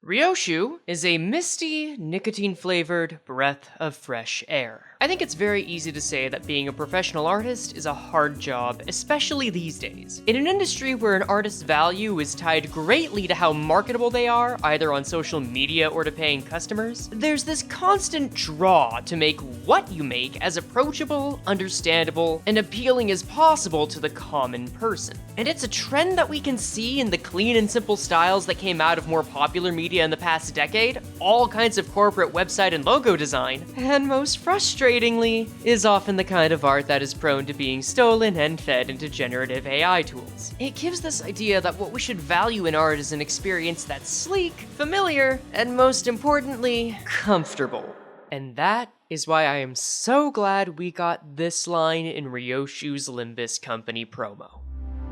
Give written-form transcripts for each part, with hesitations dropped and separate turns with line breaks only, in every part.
Ryoshu is a misty, nicotine-flavored breath of fresh air. I think it's very easy to say that being a professional artist is a hard job, especially these days. In an industry where an artist's value is tied greatly to how marketable they are, either on social media or to paying customers, there's this constant draw to make what you make as approachable, understandable, and appealing as possible to the common person. And it's a trend that we can see in the clean and simple styles that came out of more popular media in the past decade, all kinds of corporate website and logo design, and most frustratingly, is often the kind of art that is prone to being stolen and fed into generative AI tools. It gives this idea that what we should value in art is an experience that's sleek, familiar, and most importantly, comfortable. And that is why I am so glad we got this line in Ryoshu's Limbus Company promo.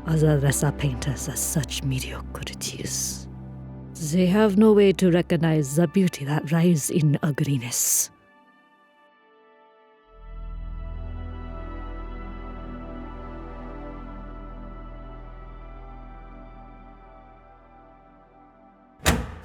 Other Ressa painters are such mediocrities. They have no way to recognize the beauty that lies in ugliness.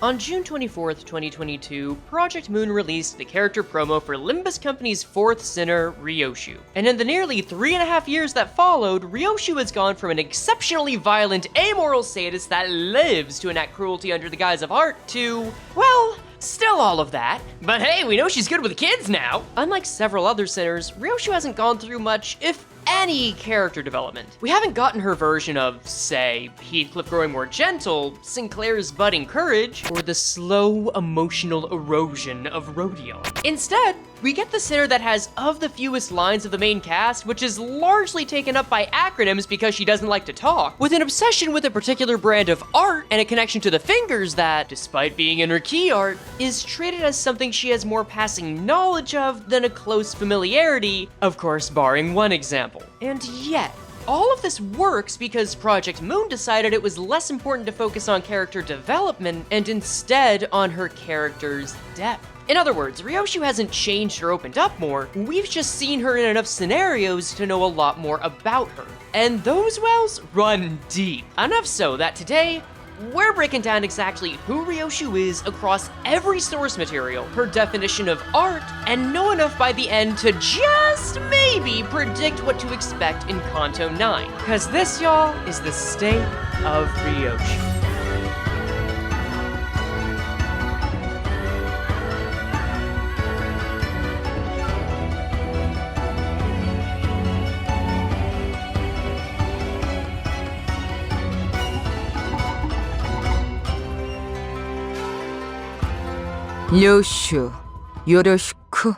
On June 24th, 2022, Project Moon released the character promo for Limbus Company's fourth sinner, Ryoshu. And in the nearly 3.5 years that followed, Ryoshu has gone from an exceptionally violent, amoral sadist that lives to enact cruelty under the guise of art to, well, still all of that. But hey, we know she's good with kids now! Unlike several other sinners, Ryoshu hasn't gone through much, if any, character development. We haven't gotten her version of, say, Heathcliff growing more gentle, Sinclair's budding courage, or the slow, emotional erosion of Rodeo. Instead, we get the sinner that has of the fewest lines of the main cast, which is largely taken up by acronyms because she doesn't like to talk, with an obsession with a particular brand of art and a connection to the fingers that, despite being in her key art, is treated as something she has more passing knowledge of than a close familiarity, of course barring one example. And yet, all of this works because Project Moon decided it was less important to focus on character development and instead on her character's depth. In other words, Ryoshu hasn't changed or opened up more, we've just seen her in enough scenarios to know a lot more about her. And those wells run deep. Enough so that today, we're breaking down exactly who Ryoshu is across every source material, her definition of art, and know enough by the end to just maybe predict what to expect in Kanto 9. Cause this, y'all, is the state of Ryoshu.
Yoshu, yoroshiku.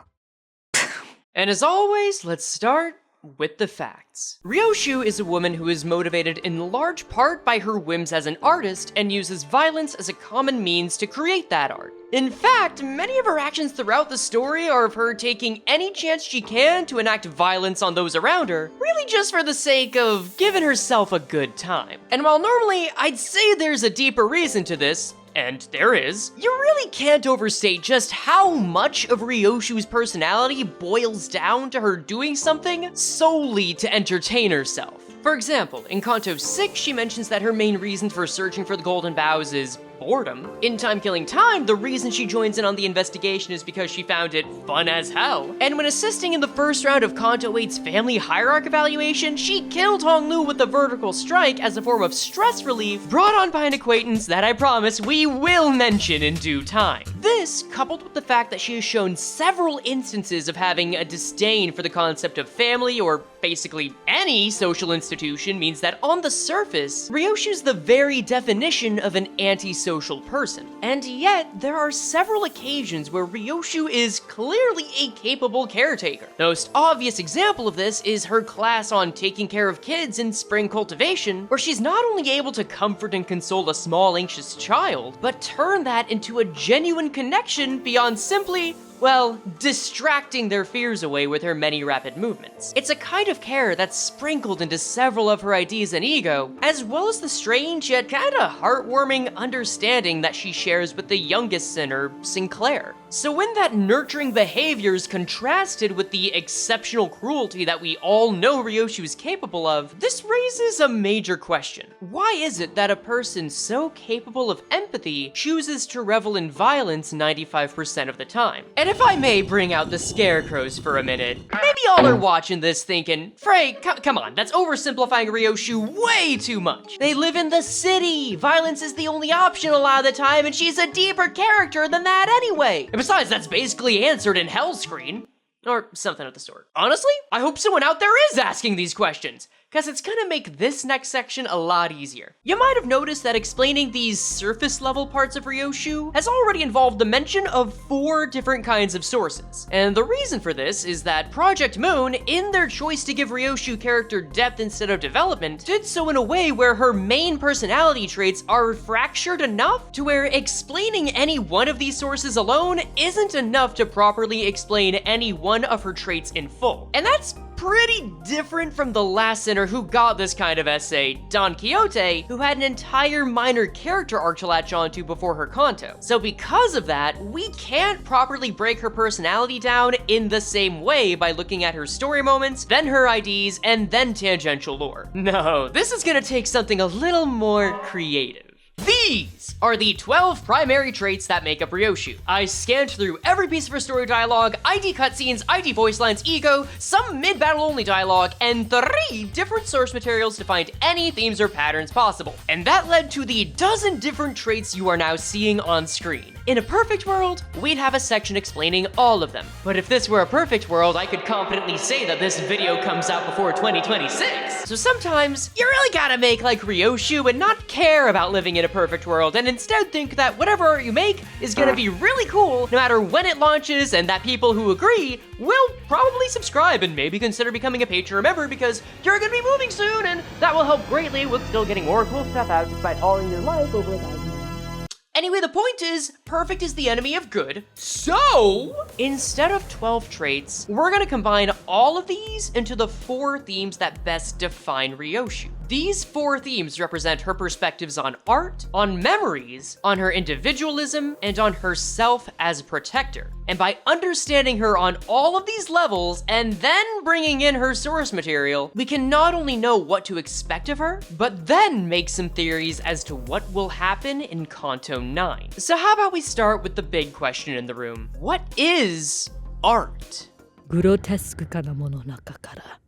And as always, let's start with the facts. Ryoshu is a woman who is motivated in large part by her whims as an artist and uses violence as a common means to create that art. In fact, many of her actions throughout the story are of her taking any chance she can to enact violence on those around her, really just for the sake of giving herself a good time. And while normally I'd say there's a deeper reason to this, and there is, you really can't overstate just how much of Ryoshu's personality boils down to her doing something solely to entertain herself. For example, in Kanto 6, she mentions that her main reason for searching for the Golden Boughs is boredom. In Time Killing Time, the reason she joins in on the investigation is because she found it fun as hell. And when assisting in the first round of Kanto 8's family hierarch evaluation, she killed Honglu with a vertical strike as a form of stress relief brought on by an acquaintance that I promise we will mention in due time. This, coupled with the fact that she has shown several instances of having a disdain for the concept of family or basically any social institution, means that on the surface, Ryoshu's the very definition of an antisocial person. And yet, there are several occasions where Ryoshu is clearly a capable caretaker. The most obvious example of this is her class on taking care of kids in spring cultivation, where she's not only able to comfort and console a small anxious child, but turn that into a genuine connection beyond simply, well, distracting their fears away with her many rapid movements. It's a kind of care that's sprinkled into several of her ideas and ego, as well as the strange yet kinda heartwarming understanding that she shares with the youngest sinner, Sinclair. So when that nurturing behavior is contrasted with the exceptional cruelty that we all know Ryoshu is capable of, this raises a major question. Why is it that a person so capable of empathy chooses to revel in violence 95% of the time? And if I may bring out the scarecrows for a minute, maybe y'all are watching this thinking, Frey, come on, that's oversimplifying Ryoshu way too much. They live in the city, violence is the only option a lot of the time, and she's a deeper character than that anyway. And besides, that's basically answered in Hell's Screen. Or something of the sort. Honestly, I hope someone out there is asking these questions, because it's gonna make this next section a lot easier. You might have noticed that explaining these surface level parts of Ryoshu has already involved the mention of 4 different kinds of sources. And the reason for this is that Project Moon, in their choice to give Ryoshu character depth instead of development, did so in a way where her main personality traits are fractured enough to where explaining any one of these sources alone isn't enough to properly explain any one of her traits in full. And that's pretty different from the last sinner who got this kind of essay, Don Quixote, who had an entire minor character arc to latch onto before her Kanto. So because of that, we can't properly break her personality down in the same way by looking at her story moments, then her IDs, and then tangential lore. No, this is gonna take something a little more creative. These are the 12 primary traits that make up Ryoshu. I scanned through every piece of her story dialogue, ID cutscenes, ID voice lines, ego, some mid-battle only dialogue, and 3 different source materials to find any themes or patterns possible. And that led to the dozen different traits you are now seeing on screen. In a perfect world, we'd have a section explaining all of them. But if this were a perfect world, I could confidently say that this video comes out before 2026. So sometimes, you really gotta make like Ryoshu and not care about living in a perfect world, and instead think that whatever art you make is gonna be really cool no matter when it launches, and that people who agree will probably subscribe and maybe consider becoming a Patron member because you're gonna be moving soon, and that will help greatly with still getting more cool stuff out despite hauling your life over 1,000 years. Anyway, the point is, perfect is the enemy of good. So, instead of 12 traits, we're gonna combine all of these into the 4 themes that best define Ryoshu. These 4 themes represent her perspectives on art, on memories, on her individualism, and on herself as a protector. And by understanding her on all of these levels, and then bringing in her source material, we can not only know what to expect of her, but then make some theories as to what will happen in Kanto 9. So how about we start with the big question in the room. What is art?
グロテスク化なもの中から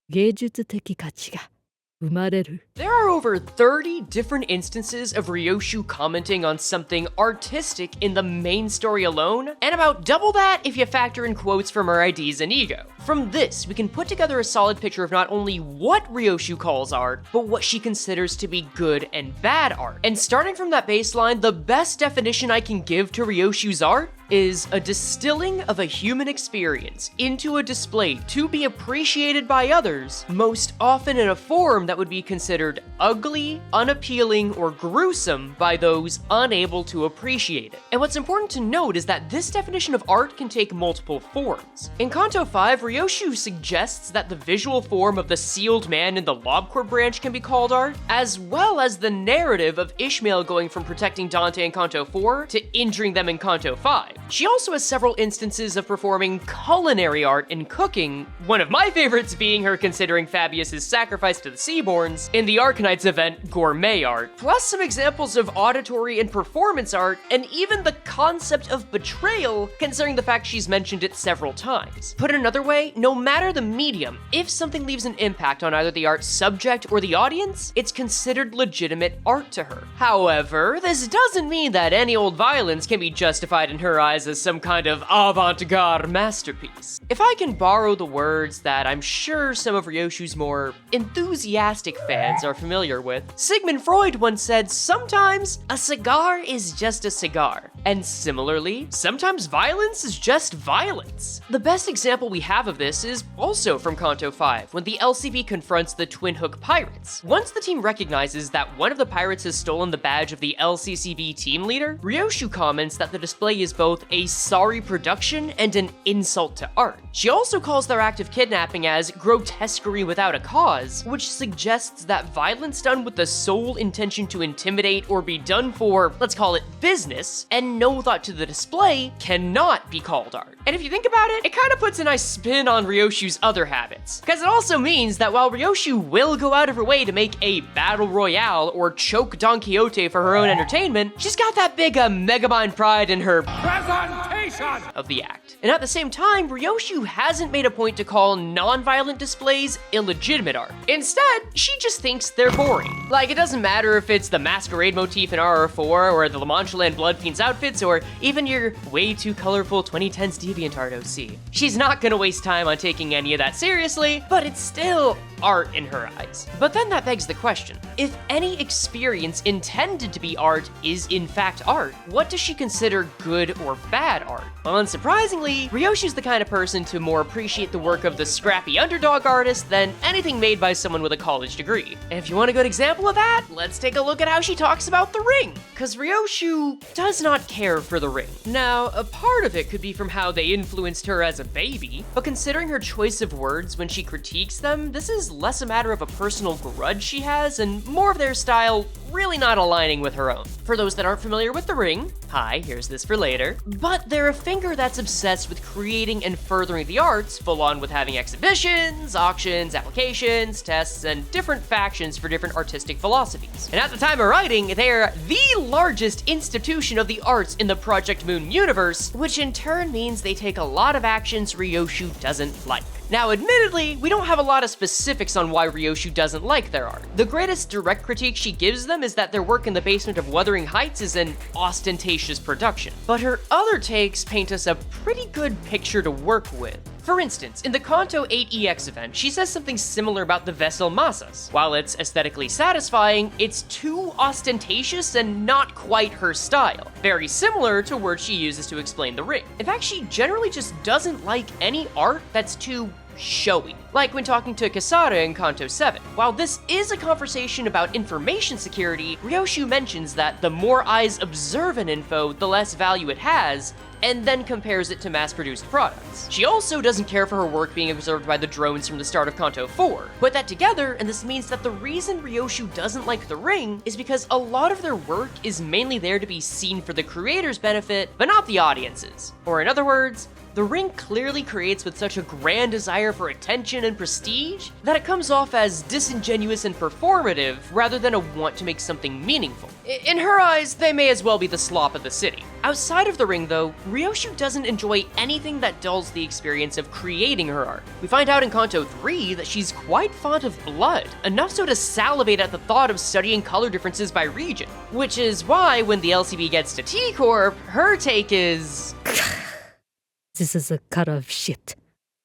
芸術的価値が生まれる。
There are over 30 different instances of Ryoshu commenting on something artistic in the main story alone, and about double that if you factor in quotes from her IDs and ego. From this, we can put together a solid picture of not only what Ryoshu calls art, but what she considers to be good and bad art. And starting from that baseline, the best definition I can give to Ryoshu's art is a distilling of a human experience into a display to be appreciated by others, most often in a form that would be considered ugly, unappealing, or gruesome by those unable to appreciate it. And what's important to note is that this definition of art can take multiple forms. In Kanto 5, Ryoshu suggests that the visual form of the sealed man in the Lobcore branch can be called art, as well as the narrative of Ishmael going from protecting Dante in Kanto 4 to injuring them in Kanto 5. She also has several instances of performing culinary art in cooking, one of my favorites being her considering Fabius's sacrifice to the Seaborns in the Arcanites event Gourmet Art, plus some examples of auditory and performance art, and even the concept of betrayal, considering the fact she's mentioned it several times. Put another way, no matter the medium, if something leaves an impact on either the art subject or the audience, it's considered legitimate art to her. However, this doesn't mean that any old violence can be justified in her eyes as some kind of avant-garde masterpiece. If I can borrow the words that I'm sure some of Ryoshu's more enthusiastic fans are familiar with, Sigmund Freud once said, sometimes a cigar is just a cigar. And similarly, sometimes violence is just violence. The best example we have of this is also from Kanto 5, when the LCB confronts the Twin Hook Pirates. Once the team recognizes that one of the pirates has stolen the badge of the LCCB team leader, Ryoshu comments that the display is both a sorry production and an insult to art. She also calls their act of kidnapping as grotesquerie without a cause, which suggests that violence done with the sole intention to intimidate or be done for, let's call it business, and no thought to the display cannot be called art. And if you think about it, it kind of puts a nice spin on Ryoshu's other habits, because it also means that while Ryoshu will go out of her way to make a battle royale or choke Don Quixote for her own entertainment, she's got that big megamind pride in her presentation of the act. And at the same time, Ryoshu hasn't made a point to call non-violent displays illegitimate art. Instead, she just thinks they're boring. Like, it doesn't matter if it's the masquerade motif in RR4, or the La Mancha Land Blood Fiends outfits, or even your way too colorful 2010s DeviantArt OC. She's not gonna waste time on taking any of that seriously, but it's still art in her eyes. But then that begs the question, if any experience intended to be art is in fact art, what does she consider good or bad art? Well, unsurprisingly, Ryoshu's the kind of person to more appreciate the work of the scrappy underdog artist than anything made by someone with a college degree. And if you want a good example of that, let's take a look at how she talks about the ring. Cause Ryoshu does not care for the ring. Now, a part of it could be from how they influenced her as a baby, but considering her choice of words when she critiques them, this is less a matter of a personal grudge she has and more of their style really not aligning with her own. For those that aren't familiar with the ring, hi, here's this for later, but they're a finger that's obsessed with creating and furthering the arts, full on with having exhibitions, auctions, applications, tests, and different factions for different artistic philosophies. And at the time of writing, they're the largest institution of the arts in the Project Moon universe, which in turn means they take a lot of actions Ryoshu doesn't like. Now, admittedly, we don't have a lot of specifics on why Ryoshu doesn't like their art. The greatest direct critique she gives them is that their work in the basement of Wuthering Heights is an ostentatious production. But her other takes paint us a pretty good picture to work with. For instance, in the Kanto 8EX event, she says something similar about the vessel Masas. While it's aesthetically satisfying, it's too ostentatious and not quite her style. Very similar to words she uses to explain the ring. In fact, she generally just doesn't like any art that's too showy. Like when talking to Kasada in Kanto 7. While this is a conversation about information security, Ryoshu mentions that the more eyes observe an info, the less value it has, and then compares it to mass-produced products. She also doesn't care for her work being observed by the drones from the start of Kanto 4. Put that together, and this means that the reason Ryoshu doesn't like the ring is because a lot of their work is mainly there to be seen for the creator's benefit, but not the audience's. Or in other words, the ring clearly creates with such a grand desire for attention and prestige that it comes off as disingenuous and performative rather than a want to make something meaningful. In her eyes, they may as well be the slop of the city. Outside of the ring though, Ryoshu doesn't enjoy anything that dulls the experience of creating her art. We find out in Kanto 3 that she's quite fond of blood, enough so to salivate at the thought of studying color differences by region. Which is why when the LCB gets to T-Corp, her take is...
This is a color of shit.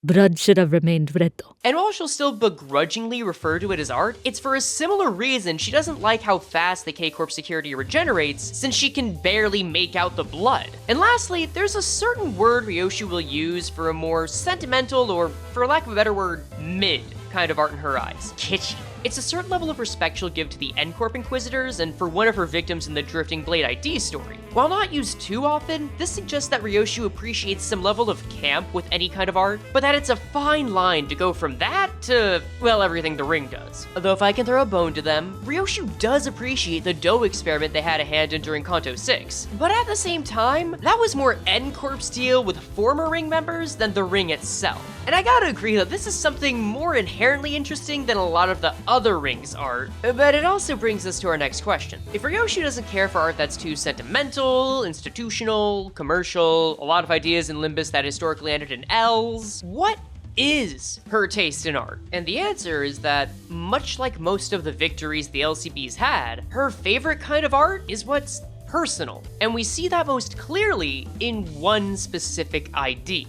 Blood should have remained red.
And while she'll still begrudgingly refer to it as art, it's for a similar reason she doesn't like how fast the K-Corp security regenerates, since she can barely make out the blood. And lastly, there's a certain word Ryoshu will use for a more sentimental, or for lack of a better word, mid kind of art in her eyes. Kitschy. It's a certain level of respect she'll give to the N-Corp Inquisitors and for one of her victims in the Drifting Blade ID story. While not used too often, this suggests that Ryoshu appreciates some level of camp with any kind of art, but that it's a fine line to go from that to, well, everything the ring does. Although if I can throw a bone to them, Ryoshu does appreciate the dough experiment they had a hand in during Kanto 6. But at the same time, that was more N-Corp's deal with former ring members than the ring itself. And I gotta agree that this is something more inherently interesting than a lot of the other rings art, but it also brings us to our next question. If Ryoshu doesn't care for art that's too sentimental, institutional, commercial, a lot of ideas in Limbus that historically ended in L's, what is her taste in art? And the answer is that, much like most of the victories the LCB's had, her favorite kind of art is what's personal. And we see that most clearly in one specific ID.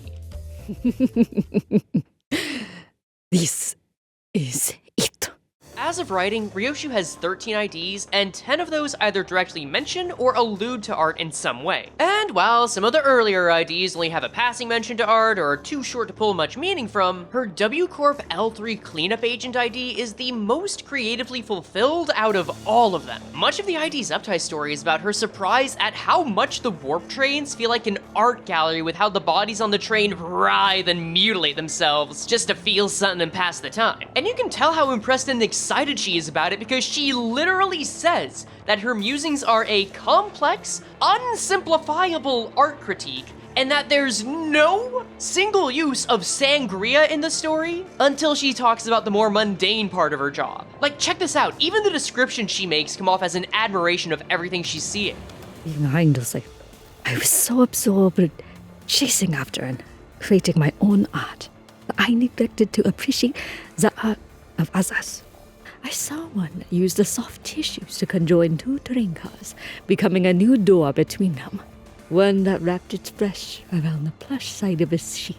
This is it.
as of writing, Ryoshu has 13 IDs, and 10 of those either directly mention or allude to art in some way. And while some of the earlier IDs only have a passing mention to art or are too short to pull much meaning from, her W Corp L3 Cleanup Agent ID is the most creatively fulfilled out of all of them. Much of the ID's uptie story is about her surprise at how much the warp trains feel like an art gallery with how the bodies on the train writhe and mutilate themselves just to feel something and pass the time. And you can tell how impressed and excited she is about it because she literally says that her musings are a complex, unsimplifiable art critique, and that there's no single use of sangria in the story until she talks about the more mundane part of her job. Like, check this out, even the descriptions she makes come off as an admiration of everything she's seeing.
I was so absorbed with chasing after and creating my own art that I neglected to appreciate the art of others. I saw one that used the soft tissues to conjoin two train cars, becoming a new door between them. One that wrapped its flesh around the plush side of a seat,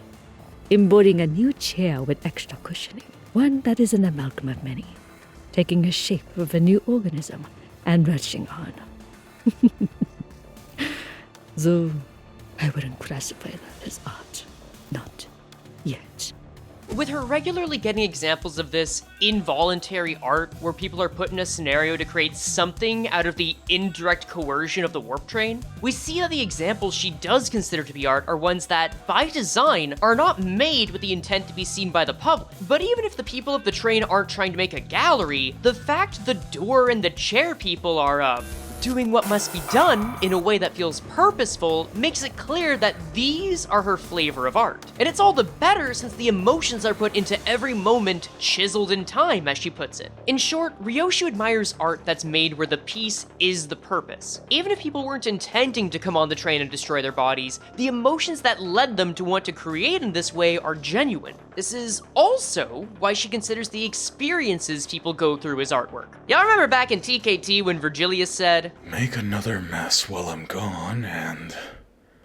embodying a new chair with extra cushioning. One that is an amalgam of many, taking the shape of a new organism and rushing on. Though I wouldn't classify that as art. Not yet.
With her regularly getting examples of this involuntary art where people are put in a scenario to create something out of the indirect coercion of the warp train, we see that the examples she does consider to be art are ones that, by design, are not made with the intent to be seen by the public. But even if the people of the train aren't trying to make a gallery, the fact the door and the chair people are, doing what must be done in a way that feels purposeful makes it clear that these are her flavor of art. And it's all the better since the emotions are put into every moment chiseled in time, as she puts it. In short, Ryoshu admires art that's made where the piece is the purpose. Even if people weren't intending to come on the train and destroy their bodies, the emotions that led them to want to create in this way are genuine. This is also why she considers the experiences people go through as artwork. Y'all remember back in TKT when Vergilius said,
"Make another mess while I'm gone, and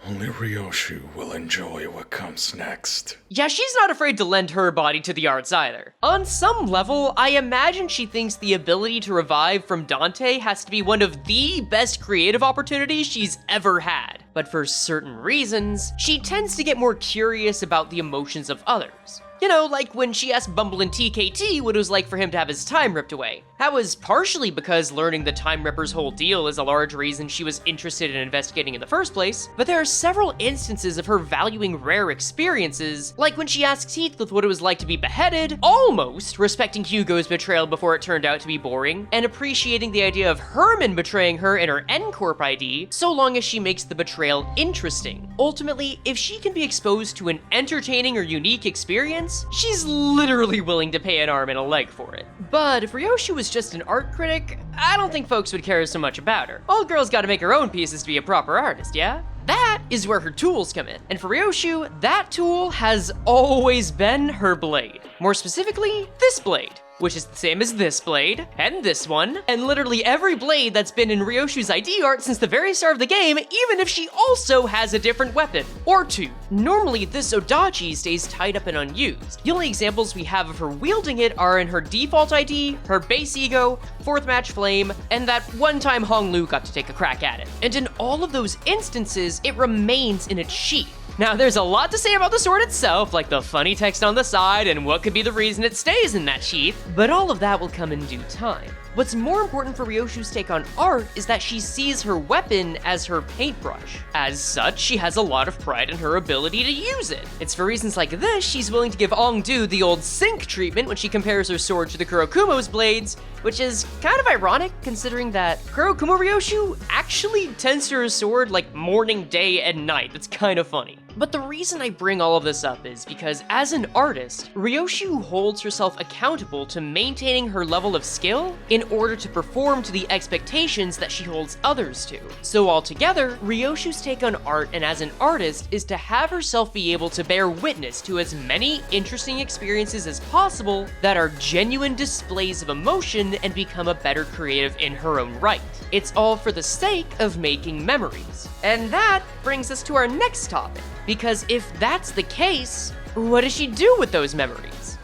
only Ryoshu will enjoy what comes next."
Yeah, she's not afraid to lend her body to the arts either. On some level, I imagine she thinks the ability to revive from Dante has to be one of the best creative opportunities she's ever had. But for certain reasons, she tends to get more curious about the emotions of others. You know, like when she asked Bumble in TKT what it was like for him to have his time ripped away. That was partially because learning the Time Ripper's whole deal is a large reason she was interested in investigating in the first place, but there are several instances of her valuing rare experiences, like when she asks Heathcliff what it was like to be beheaded, almost respecting Hugo's betrayal before it turned out to be boring, and appreciating the idea of Herman betraying her in her N-Corp ID, so long as she makes the betrayal interesting. Ultimately, if she can be exposed to an entertaining or unique experience, she's literally willing to pay an arm and a leg for it. But if Ryoshu was just an art critic, I don't think folks would care so much about her. Old girl's gotta make her own pieces to be a proper artist, yeah? That is where her tools come in. And for Ryoshu, that tool has always been her blade. More specifically, this blade, which is the same as this blade, and this one, and literally every blade that's been in Ryoshu's ID art since the very start of the game, even if she also has a different weapon, or two. Normally, this Odachi stays tied up and unused. The only examples we have of her wielding it are in her default ID, her base ego, 4th match flame, and that one time Hong Lu got to take a crack at it. And in all of those instances, it remains in its sheath. Now, there's a lot to say about the sword itself, like the funny text on the side and what could be the reason it stays in that sheath, but all of that will come in due time. What's more important for Ryoshu's take on art is that she sees her weapon as her paintbrush. As such, she has a lot of pride in her ability to use it. It's for reasons like this she's willing to give Ongdu the old sink treatment when she compares her sword to the Kurokumo's blades, which is kind of ironic considering that Kurokumo Ryoshu actually tends to her sword like morning, day, and night. That's kind of funny. But the reason I bring all of this up is because as an artist, Ryoshu holds herself accountable to maintaining her level of skill in order to perform to the expectations that she holds others to. So altogether, Ryoshu's take on art and as an artist is to have herself be able to bear witness to as many interesting experiences as possible that are genuine displays of emotion and become a better creative in her own right. It's all for the sake of making memories. And that brings us to our next topic. Because if that's the case, what does she do with those memories?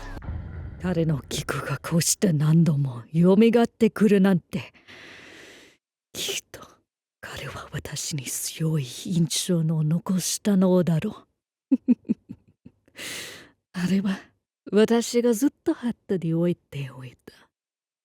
彼の器具がこうして何度も蘇ってくるなんて。きっと彼は私に強い印象を残したのだろう。あれは私がずっとハットに置いておいた。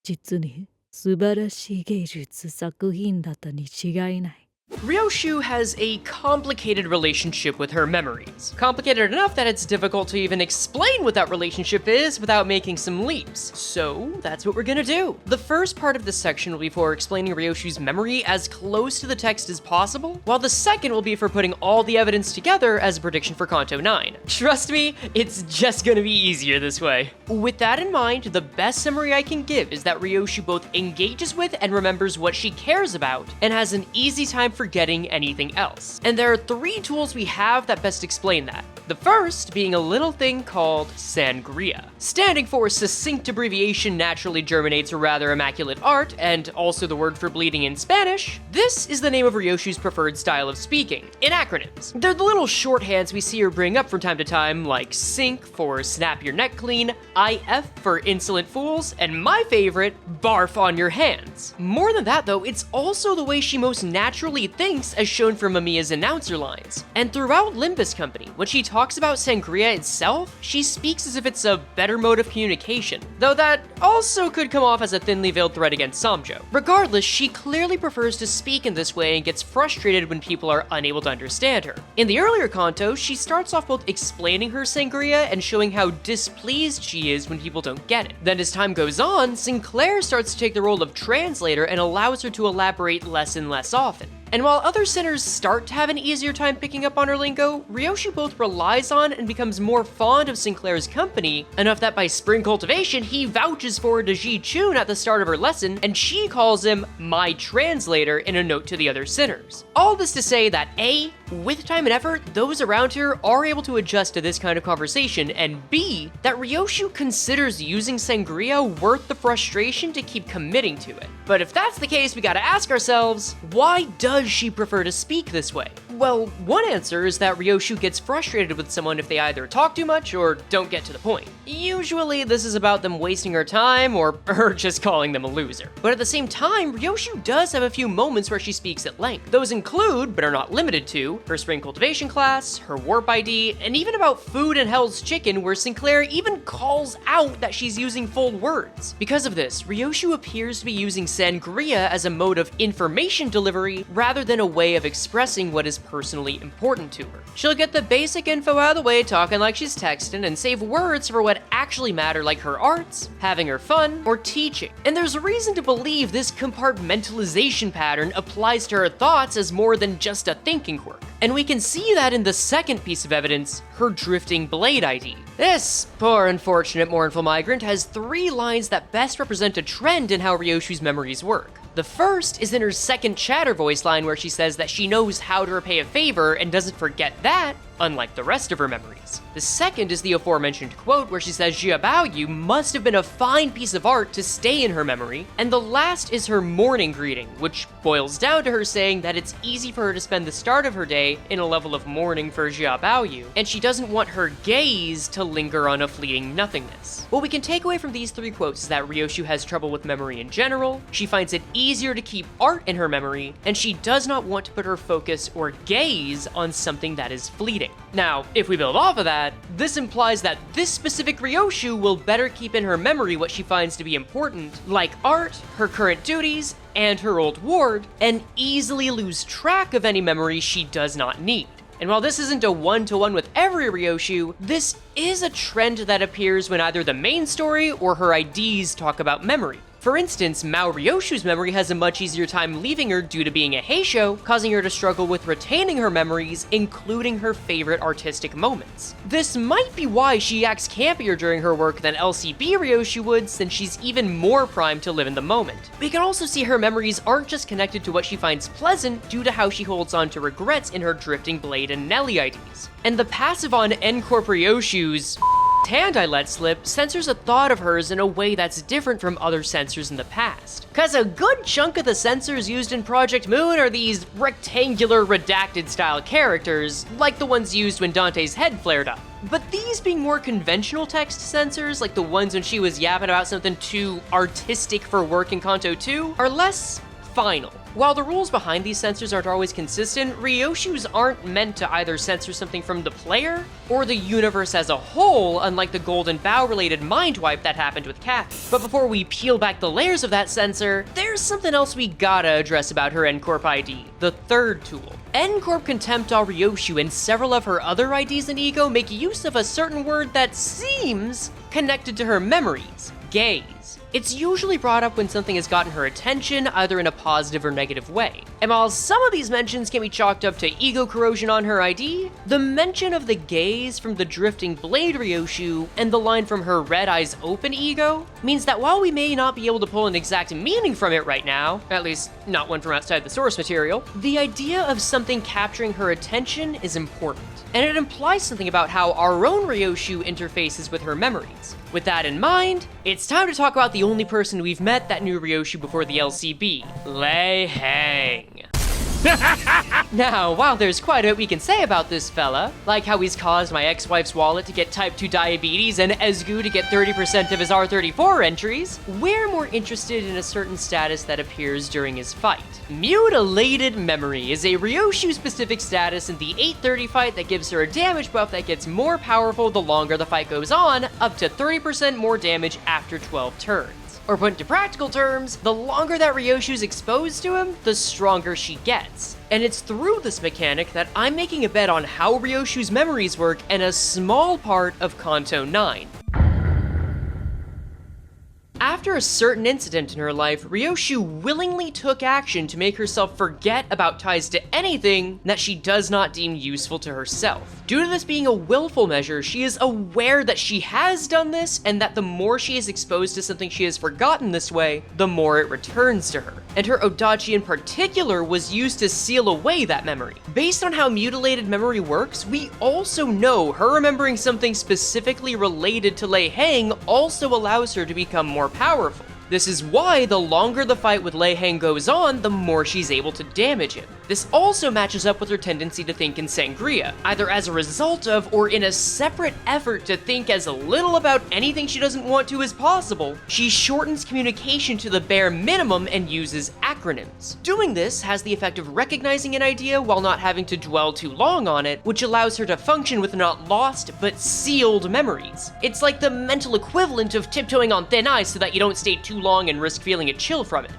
実に素晴らしい芸術作品だったに違いない。
Ryoshu has a complicated relationship with her memories. Complicated enough that it's difficult to even explain what that relationship is without making some leaps. So that's what we're gonna do. The first part of this section will be for explaining Ryoshu's memory as close to the text as possible, while the second will be for putting all the evidence together as a prediction for Kanto 9. Trust me, it's just gonna be easier this way. With that in mind, the best summary I can give is that Ryoshu both engages with and remembers what she cares about, and has an easy time forgetting anything else. And there are 3 tools we have that best explain that. The first being a little thing called sangria. Standing for succinct abbreviation naturally germinates a rather immaculate art, and also the word for bleeding in Spanish, this is the name of Ryoshu's preferred style of speaking, in acronyms. They're the little shorthands we see her bring up from time to time, like SYNC for snap your neck clean, IF for insolent fools, and my favorite, barf on your hands. More than that though, it's also the way she most naturally thinks as shown from Mamiya's announcer lines. And throughout Limbus Company, when she talks about sangria itself, she speaks as if it's a better mode of communication, though that also could come off as a thinly veiled threat against Samjo. Regardless, she clearly prefers to speak in this way and gets frustrated when people are unable to understand her. In the earlier canto, she starts off both explaining her sangria and showing how displeased she is when people don't get it. Then as time goes on, Sinclair starts to take the role of translator and allows her to elaborate less and less often. And while other sinners start to have an easier time picking up on her lingo, Ryoshu both relies on and becomes more fond of Sinclair's company, enough that by spring cultivation, he vouches for to Ji Chun at the start of her lesson, and she calls him my translator in a note to the other sinners. All this to say that A, with time and effort, those around her are able to adjust to this kind of conversation, and B, that Ryoshu considers using sangria worth the frustration to keep committing to it. But if that's the case, we gotta ask ourselves, why does she prefer to speak this way? Well, one answer is that Ryoshu gets frustrated with someone if they either talk too much or don't get to the point. Usually this is about them wasting her time or her just calling them a loser. But at the same time, Ryoshu does have a few moments where she speaks at length. Those include, but are not limited to, her spring cultivation class, her warp ID, and even about food and Hell's Chicken, where Sinclair even calls out that she's using full words. Because of this, Ryoshu appears to be using sangria as a mode of information delivery rather than a way of expressing what is personally important to her. She'll get the basic info out of the way talking like she's texting and save words for what actually matter, like her arts, having her fun, or teaching. And there's a reason to believe this compartmentalization pattern applies to her thoughts as more than just a thinking quirk. And we can see that in the second piece of evidence, her drifting blade ID. This poor unfortunate mournful migrant has 3 lines that best represent a trend in how Ryoshu's memories work. The first is in her second chatter voice line where she says that she knows how to repay a favor and doesn't forget that, unlike the rest of her memories. The second is the aforementioned quote where she says Jiabaoyu must have been a fine piece of art to stay in her memory, and the last is her morning greeting, which boils down to her saying that it's easy for her to spend the start of her day in a level of mourning for Jiabaoyu, and she doesn't want her gaze to linger on a fleeting nothingness. What we can take away from these 3 quotes is that Ryoshu has trouble with memory in general, she finds it easier to keep art in her memory, and she does not want to put her focus or gaze on something that is fleeting. Now, if we build off of that, this implies that this specific Ryoshu will better keep in her memory what she finds to be important, like art, her current duties, and her old ward, and easily lose track of any memory she does not need. And while this isn't a one-to-one with every Ryoshu, this is a trend that appears when either the main story or her IDs talk about memory. For instance, Mao Ryoshu's memory has a much easier time leaving her due to being a Heisho, causing her to struggle with retaining her memories, including her favorite artistic moments. This might be why she acts campier during her work than LCB Ryoshu would, since she's even more primed to live in the moment. We can also see her memories aren't just connected to what she finds pleasant due to how she holds on to regrets in her Drifting Blade and Nelly IDs. And the passive on N-Corp Ryoshu's hand I let slip censors a thought of hers in a way that's different from other censors in the past. Cause a good chunk of the censors used in Project Moon are these rectangular redacted style characters, like the ones used when Dante's head flared up. But these being more conventional text censors, like the ones when she was yapping about something too artistic for work in Kanto 2, are less final. While the rules behind these censors aren't always consistent, Ryoshus aren't meant to either censor something from the player or the universe as a whole, unlike the Golden Bough related mind wipe that happened with Kathy. But before we peel back the layers of that censor, there's something else we gotta address about her N-Corp ID, the third tool. N-Corp Contempt all Ryoshu and several of her other IDs and ego make use of a certain word that seems connected to her memories, gaze. It's usually brought up when something has gotten her attention, either in a positive or negative way. And while some of these mentions can be chalked up to ego corrosion on her ID, the mention of the gaze from the Drifting Blade Ryoshu and the line from her Red Eyes Open ego means that while we may not be able to pull an exact meaning from it right now, at least not one from outside the source material, the idea of something capturing her attention is important. And it implies something about how our own Ryoshu interfaces with her memories. With that in mind, it's time to talk about the only person we've met that knew Ryoshu before the LCB, Lei Hang. Now, while there's quite a bit we can say about this fella, like how he's caused my ex-wife's wallet to get type 2 diabetes and Ezgu to get 30% of his R34 entries, we're more interested in a certain status that appears during his fight. Mutilated Memory is a Ryoshu-specific status in the 830 fight that gives her a damage buff that gets more powerful the longer the fight goes on, up to 30% more damage after 12 turns. Or put into practical terms, the longer that Ryoshu's exposed to him, the stronger she gets. And it's through this mechanic that I'm making a bet on how Ryoshu's memories work and a small part of Kanto 9. After a certain incident in her life, Ryoshu willingly took action to make herself forget about ties to anything that she does not deem useful to herself. Due to this being a willful measure, she is aware that she has done this, and that the more she is exposed to something she has forgotten this way, the more it returns to her. And her Odachi in particular was used to seal away that memory. Based on how mutilated memory works, we also know her remembering something specifically related to Lei Hang also allows her to become more powerful. This is why the longer the fight with Lei Hang goes on, the more she's able to damage him. This also matches up with her tendency to think in sangria, either as a result of or in a separate effort to think as little about anything she doesn't want to as possible. She shortens communication to the bare minimum and uses acronyms. Doing this has the effect of recognizing an idea while not having to dwell too long on it, which allows her to function with not lost, but sealed memories. It's like the mental equivalent of tiptoeing on thin ice so that you don't stay too long and risk feeling a chill from it.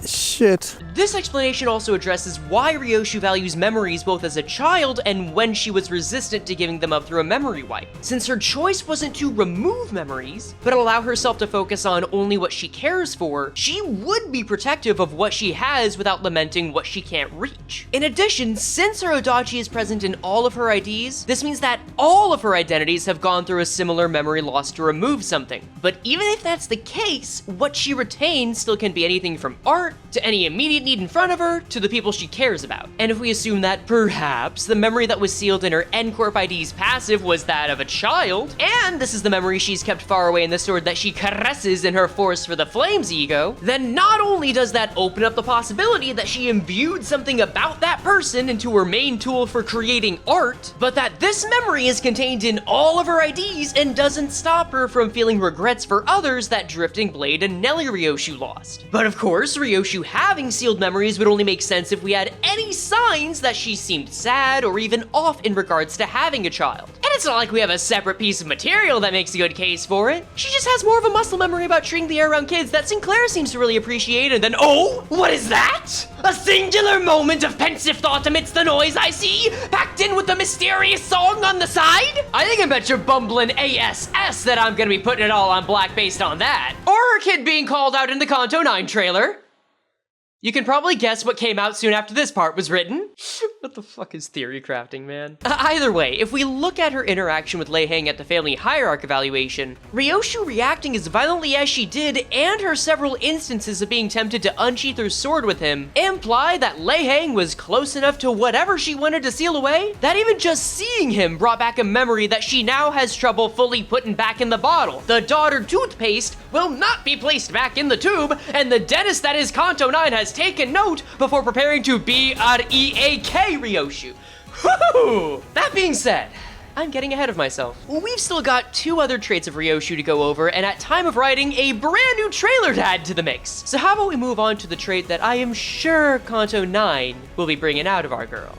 Shit.
This explanation also addresses why Ryoshu values memories both as a child and when she was resistant to giving them up through a memory wipe. Since her choice wasn't to remove memories, but allow herself to focus on only what she cares for, she would be protective of what she has without lamenting what she can't reach. In addition, since her Odachi is present in all of her IDs, this means that all of her identities have gone through a similar memory loss to remove something. But even if that's the case, what she retains still can be anything from art to any immediate need in front of her to the people she cares about. And if we assume that perhaps the memory that was sealed in her N-Corp ID's passive was that of a child, and this is the memory she's kept far away in the sword that she caresses in her Force for the Flames ego, then not only does that open up the possibility that she imbued something about that person into her main tool for creating art, but that this memory is contained in all of her IDs and doesn't stop her from feeling regrets for others that Drifting Blade and Nelly Ryoshu lost. But of course, Ryoshu having sealed memories would only make sense if we had any signs that she seemed sad or even off in regards to having a child. And it's not like we have a separate piece of material that makes a good case for it. She just has more of a muscle memory about treating the air around kids that Sinclair seems to really appreciate, and then, oh, what is that? A singular moment of pensive thought amidst the noise I see, packed in with a mysterious song on the side? I think I bet you're bumbling ASS that I'm gonna be putting it all on black based on that. Or her kid being called out in the Kanto 9 trailer. You can probably guess what came out soon after this part was written. What the fuck is theory crafting, man? Either way, if we look at her interaction with Lei Hang at the family hierarch evaluation, Ryoshu reacting as violently as she did and her several instances of being tempted to unsheath her sword with him imply that Lei Hang was close enough to whatever she wanted to seal away that even just seeing him brought back a memory that she now has trouble fully putting back in the bottle. The daughter toothpaste will not be placed back in the tube, and the dentist that is Kanto 9 has taken note before preparing to B-R-E-A-K Ryoshu. Whew! That being said, I'm getting ahead of myself. We've still got 2 other traits of Ryoshu to go over, and at time of writing, a brand new trailer to add to the mix. So how about we move on to the trait that I am sure Kanto 9 will be bringing out of our girl.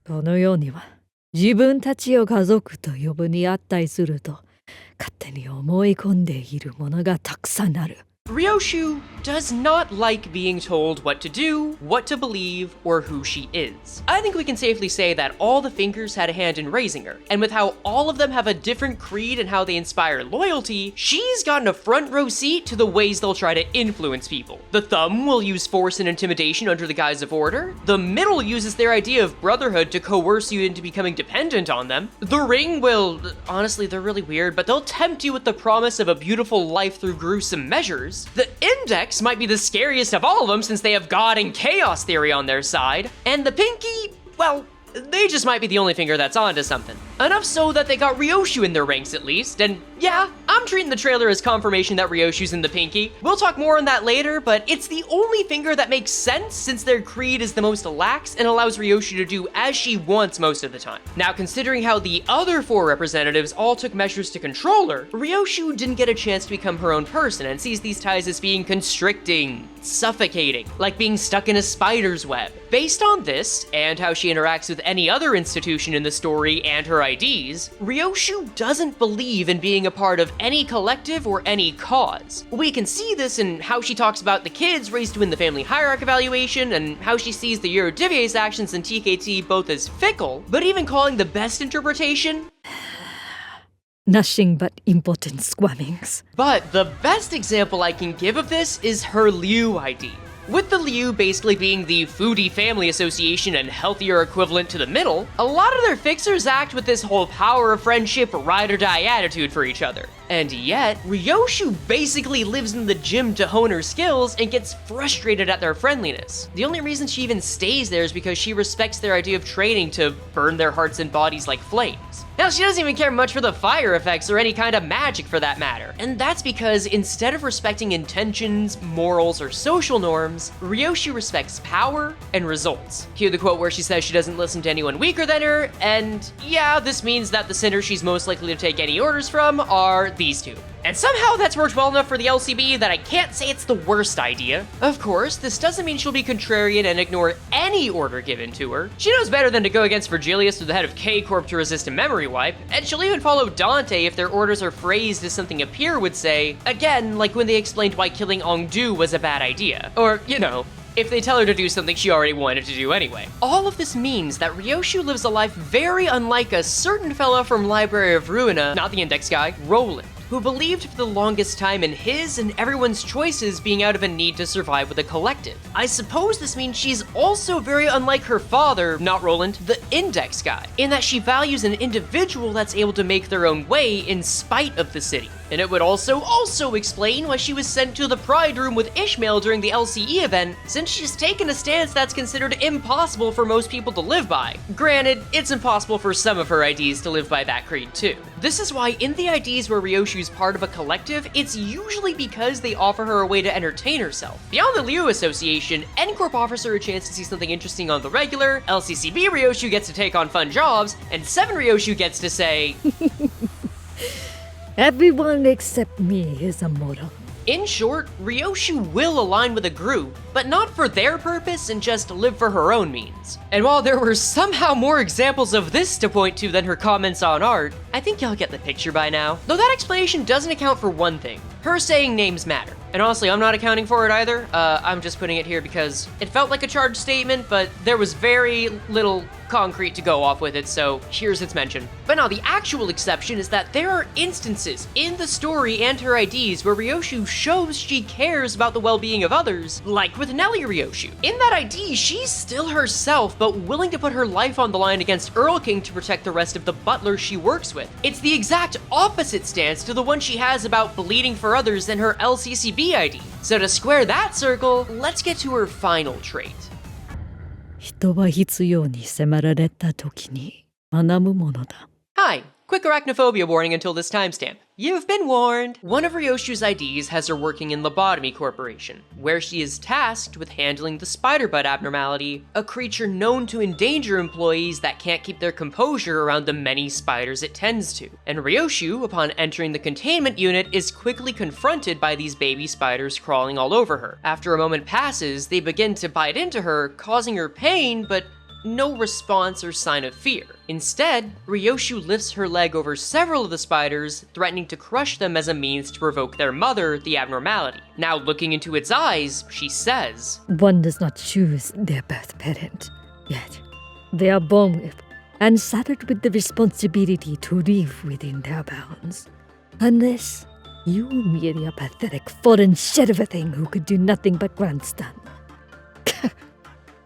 この世には自分たちを家族と呼ぶに値すると勝手に思い込んでいるものがたくさんある。
Ryoshu does not like being told what to do, what to believe, or who she is. I think we can safely say that all the fingers had a hand in raising her, and with how all of them have a different creed and how they inspire loyalty, she's gotten a front row seat to the ways they'll try to influence people. The thumb will use force and intimidation under the guise of order. The middle uses their idea of brotherhood to coerce you into becoming dependent on them. The ring will, honestly, they're really weird, but they'll tempt you with the promise of a beautiful life through gruesome measures. The index might be the scariest of all of them since they have God and chaos theory on their side. And the pinky, well, they just might be the only finger that's onto something. Enough so that they got Ryoshu in their ranks at least, and yeah, I'm treating the trailer as confirmation that Ryoshu's in the pinky. We'll talk more on that later, but it's the only finger that makes sense since their creed is the most lax and allows Ryoshu to do as she wants most of the time. Now, considering how the other 4 representatives all took measures to control her, Ryoshu didn't get a chance to become her own person and sees these ties as being constricting, suffocating, like being stuck in a spider's web. Based on this, and how she interacts with any other institution in the story and her IDs, Ryoshu doesn't believe in being a part of any collective or any cause. We can see this in how she talks about the kids raised to win the family hierarch evaluation, and how she sees the Eurodivier's actions in TKT both as fickle, but even calling the best interpretation,
Nothing but impotent squammings.
But the best example I can give of this is her Liu ID. With the Liu basically being the foodie family association and healthier equivalent to the middle, a lot of their fixers act with this whole power of friendship, ride or die attitude for each other. And yet, Ryoshu basically lives in the gym to hone her skills and gets frustrated at their friendliness. The only reason she even stays there is because she respects their idea of training to burn their hearts and bodies like flames. Now, she doesn't even care much for the fire effects or any kind of magic for that matter. And that's because instead of respecting intentions, morals, or social norms, Ryoshu respects power and results. Hear the quote where she says she doesn't listen to anyone weaker than her, and yeah, this means that the sinners she's most likely to take any orders from are these 2. And somehow that's worked well enough for the LCB that I can't say it's the worst idea. Of course, this doesn't mean she'll be contrarian and ignore any order given to her. She knows better than to go against Vergilius or the head of K-Corp to resist a memory wipe, and she'll even follow Dante if their orders are phrased as something a peer would say, again, like when they explained why killing Ongdu was a bad idea. Or, you know, if they tell her to do something she already wanted to do anyway. All of this means that Ryoshu lives a life very unlike a certain fella from Library of Ruina, not the index guy, Roland, who believed for the longest time in his and everyone's choices being out of a need to survive with a collective. I suppose this means she's also very unlike her father, not Roland, the index guy, in that she values an individual that's able to make their own way in spite of the city. And it would also explain why she was sent to the Pride Room with Ishmael during the LCE event, since she's taken a stance that's considered impossible for most people to live by. Granted, it's impossible for some of her IDs to live by that creed too. This is why in the IDs where Ryoshu's part of a collective, it's usually because they offer her a way to entertain herself. Beyond the Liu Association, N-Corp offers her a chance to see something interesting on the regular, LCCB Ryoshu gets to take on fun jobs, and 7 Ryoshu gets to say,
Everyone except me is a mortal.
in short, Ryoshu will align with a group, but not for their purpose and just live for her own means. And while there were somehow more examples of this to point to than her comments on art, I think y'all get the picture by now. Though that explanation doesn't account for one thing. Her saying names matter. And honestly, I'm not accounting for it either. I'm just putting it here because it felt like a charged statement, but there was very little concrete to go off with it, so here's its mention. But now the actual exception is that there are instances in the story and her IDs where Ryoshu shows she cares about the well-being of others, like with Nelly Ryoshu. In that ID, she's still herself, but willing to put her life on the line against Earl King to protect the rest of the butlers she works with. It's the exact opposite stance to the one she has about bleeding for others in her LCCB ID. So to square that circle, let's get to her final trait.
人は必要に迫られた時に学ぶものだ。
Hi, quick arachnophobia warning until this timestamp. You've been warned! One of Ryoshu's IDs has her working in Lobotomy Corporation, where she is tasked with handling the spider bud abnormality, a creature known to endanger employees that can't keep their composure around the many spiders it tends to. And Ryoshu, upon entering the containment unit, is quickly confronted by these baby spiders crawling all over her. After a moment passes, they begin to bite into her, causing her pain, but no response or sign of fear. Instead, Ryoshu lifts her leg over several of the spiders, threatening to crush them as a means to provoke their mother, the abnormality. Now looking into its eyes, she says,
One does not choose their birth parent, yet they are born with and saddled with the responsibility to live within their bounds. Unless you merely a pathetic foreign shit of a thing who could do nothing but grandstand.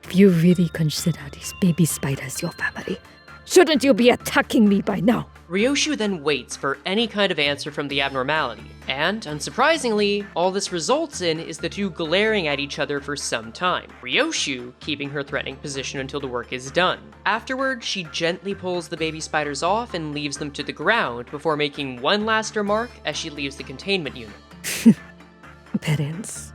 If you really consider these baby spiders your family, shouldn't you be attacking me by now?
Ryoshu then waits for any kind of answer from the abnormality, and, unsurprisingly, all this results in is the two glaring at each other for some time, Ryoshu keeping her threatening position until the work is done. Afterward, she gently pulls the baby spiders off and leaves them to the ground before making one last remark as she leaves the containment unit.
Parents.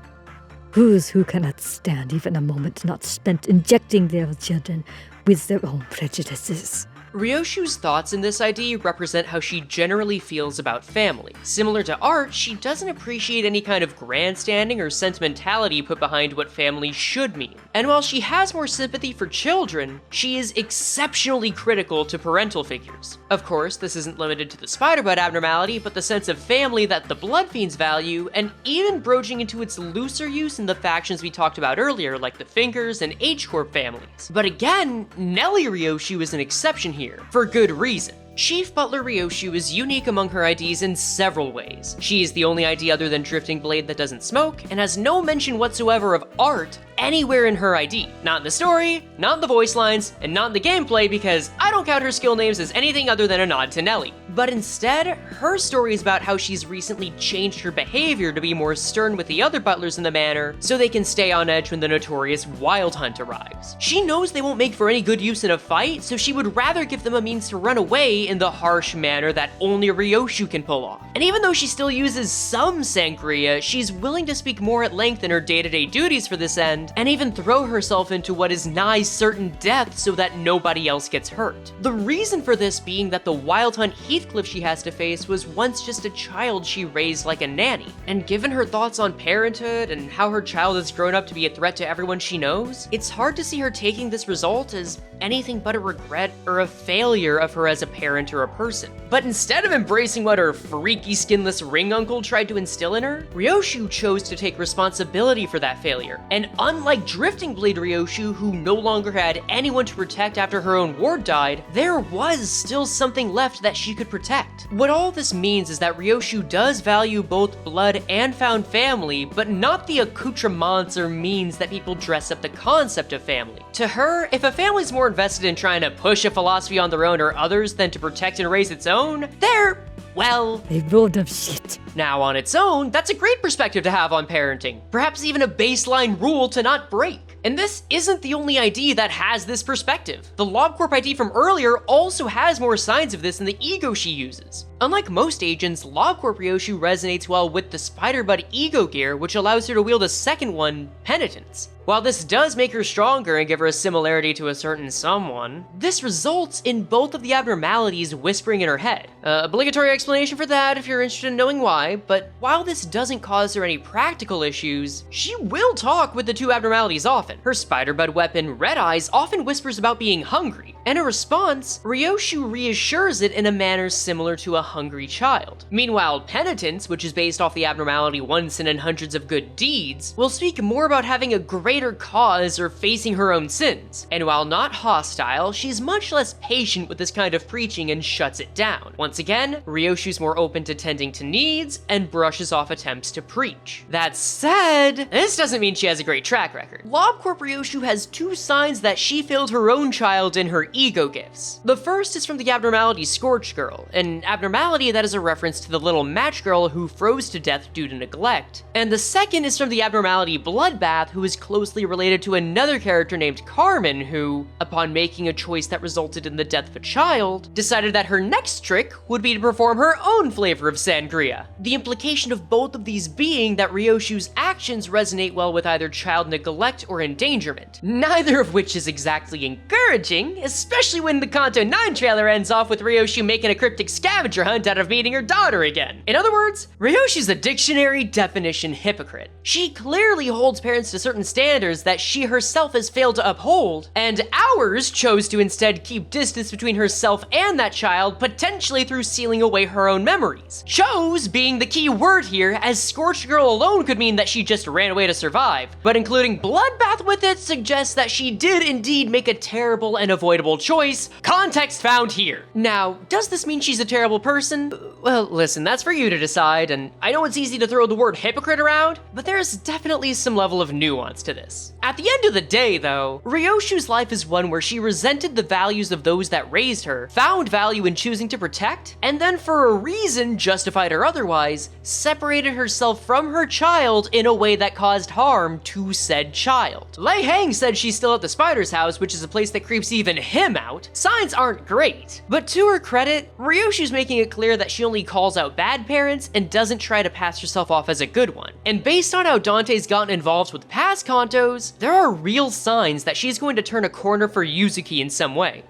Who cannot stand even a moment not spent injecting their children with their own prejudices?
Ryoshu's thoughts in this ID represent how she generally feels about family. Similar to Art, she doesn't appreciate any kind of grandstanding or sentimentality put behind what family should mean. And while she has more sympathy for children, she is exceptionally critical to parental figures. Of course, this isn't limited to the spider-bud abnormality, but the sense of family that the Blood Fiends value, and even broaching into its looser use in the factions we talked about earlier, like the Fingers and H-Corp families. But again, Nelly Ryoshu is an exception here, for good reason. Chief Butler Ryoshu is unique among her IDs in several ways. She is the only ID other than Drifting Blade that doesn't smoke, and has no mention whatsoever of art anywhere in her ID. Not in the story, not in the voice lines, and not in the gameplay because I don't count her skill names as anything other than a nod to Nelly. But instead, her story is about how she's recently changed her behavior to be more stern with the other butlers in the manor so they can stay on edge when the notorious Wild Hunt arrives. She knows they won't make for any good use in a fight, so she would rather give them a means to run away in the harsh manner that only Ryoshu can pull off. And even though she still uses some sangria, she's willing to speak more at length in her day-to-day duties for this end, and even throw herself into what is nigh certain death so that nobody else gets hurt. The reason for this being that the Wild Hunt Heathcliff she has to face was once just a child she raised like a nanny, and given her thoughts on parenthood and how her child has grown up to be a threat to everyone she knows, it's hard to see her taking this result as anything but a regret or a failure of her as a parent or a person. But instead of embracing what her freaky skinless ring uncle tried to instill in her, Ryoshu chose to take responsibility for that failure. And unlike Drifting Blade Ryoshu, who no longer had anyone to protect after her own ward died, there was still something left that she could protect. What all this means is that Ryoshu does value both blood and found family, but not the accoutrements or means that people dress up the concept of family. To her, if a family's more invested in trying to push a philosophy on their own or others than to protect and raise its own, they're, well,
A load of shit.
now on its own, that's a great perspective to have on parenting. Perhaps even a baseline rule to not break. And this isn't the only ID that has this perspective. The LobCorp ID from earlier also has more signs of this in the ego she uses. Unlike most agents, LobCorp Ryoshu resonates well with the Spider-Bud ego gear, which allows her to wield a second one, Penitence. While this does make her stronger and give her a similarity to a certain someone, this results in both of the abnormalities whispering in her head. Obligatory explanation for that if you're interested in knowing why, but while this doesn't cause her any practical issues, she will talk with the two abnormalities often. Her Spider-Bud weapon, Red Eyes, often whispers about being hungry, And in response, Ryoshu reassures it in a manner similar to a hungry child. Meanwhile, penitence, which is based off the abnormality one sin and hundreds of good deeds, will speak more about having a greater cause or facing her own sins. And while not hostile, she's much less patient with this kind of preaching and shuts it down. Once again, Ryoshu's more open to tending to needs and brushes off attempts to preach. That said, this doesn't mean she has a great track record. LobCorp Ryoshu has two signs that she failed her own child in her ego gifts. The first is from the abnormality Scorched Girl, an abnormality that is a reference to the little match girl who froze to death due to neglect. And the second is from the abnormality Bloodbath, who is closely related to another character named Carmen who, upon making a choice that resulted in the death of a child, decided that her next trick would be to perform her own flavor of sangria. The implication of both of these being that Ryoshu's actions resonate well with either child neglect or endangerment, neither of which is exactly encouraging, especially when the Kanto 9 trailer ends off with Ryoshu making a cryptic scavenger hunt out of meeting her daughter again. In other words, Ryoshu's a dictionary definition hypocrite. She clearly holds parents to certain standards that she herself has failed to uphold, and ours chose to instead keep distance between herself and that child, potentially through sealing away her own memories. Chose being the key word here, as Scorched Girl alone could mean that she just ran away to survive, but including Bloodbath with it suggests that she did indeed make a terrible and avoidable choice. Context found here. Now, does this mean she's a terrible person? Well, listen, that's for you to decide, and I know it's easy to throw the word hypocrite around, but there's definitely some level of nuance to this. At the end of the day, though, Ryoshu's life is one where she resented the values of those that raised her, found value in choosing to protect, and then for a reason, justified or otherwise, separated herself from her child in a way that caused harm to said child. Lei Hang said she's still at the spider's house, which is a place that creeps even him out. Signs aren't great, but to her credit, Ryoshu's making it clear that she only calls out bad parents and doesn't try to pass herself off as a good one. And based on how Dante's gotten involved with past Kantos, there are real signs that she's going to turn a corner for Yuzuki in some way.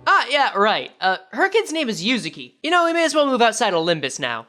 Ah, yeah, right. Her kid's name is Yuzuki. You know, we may as well move outside of Limbus now.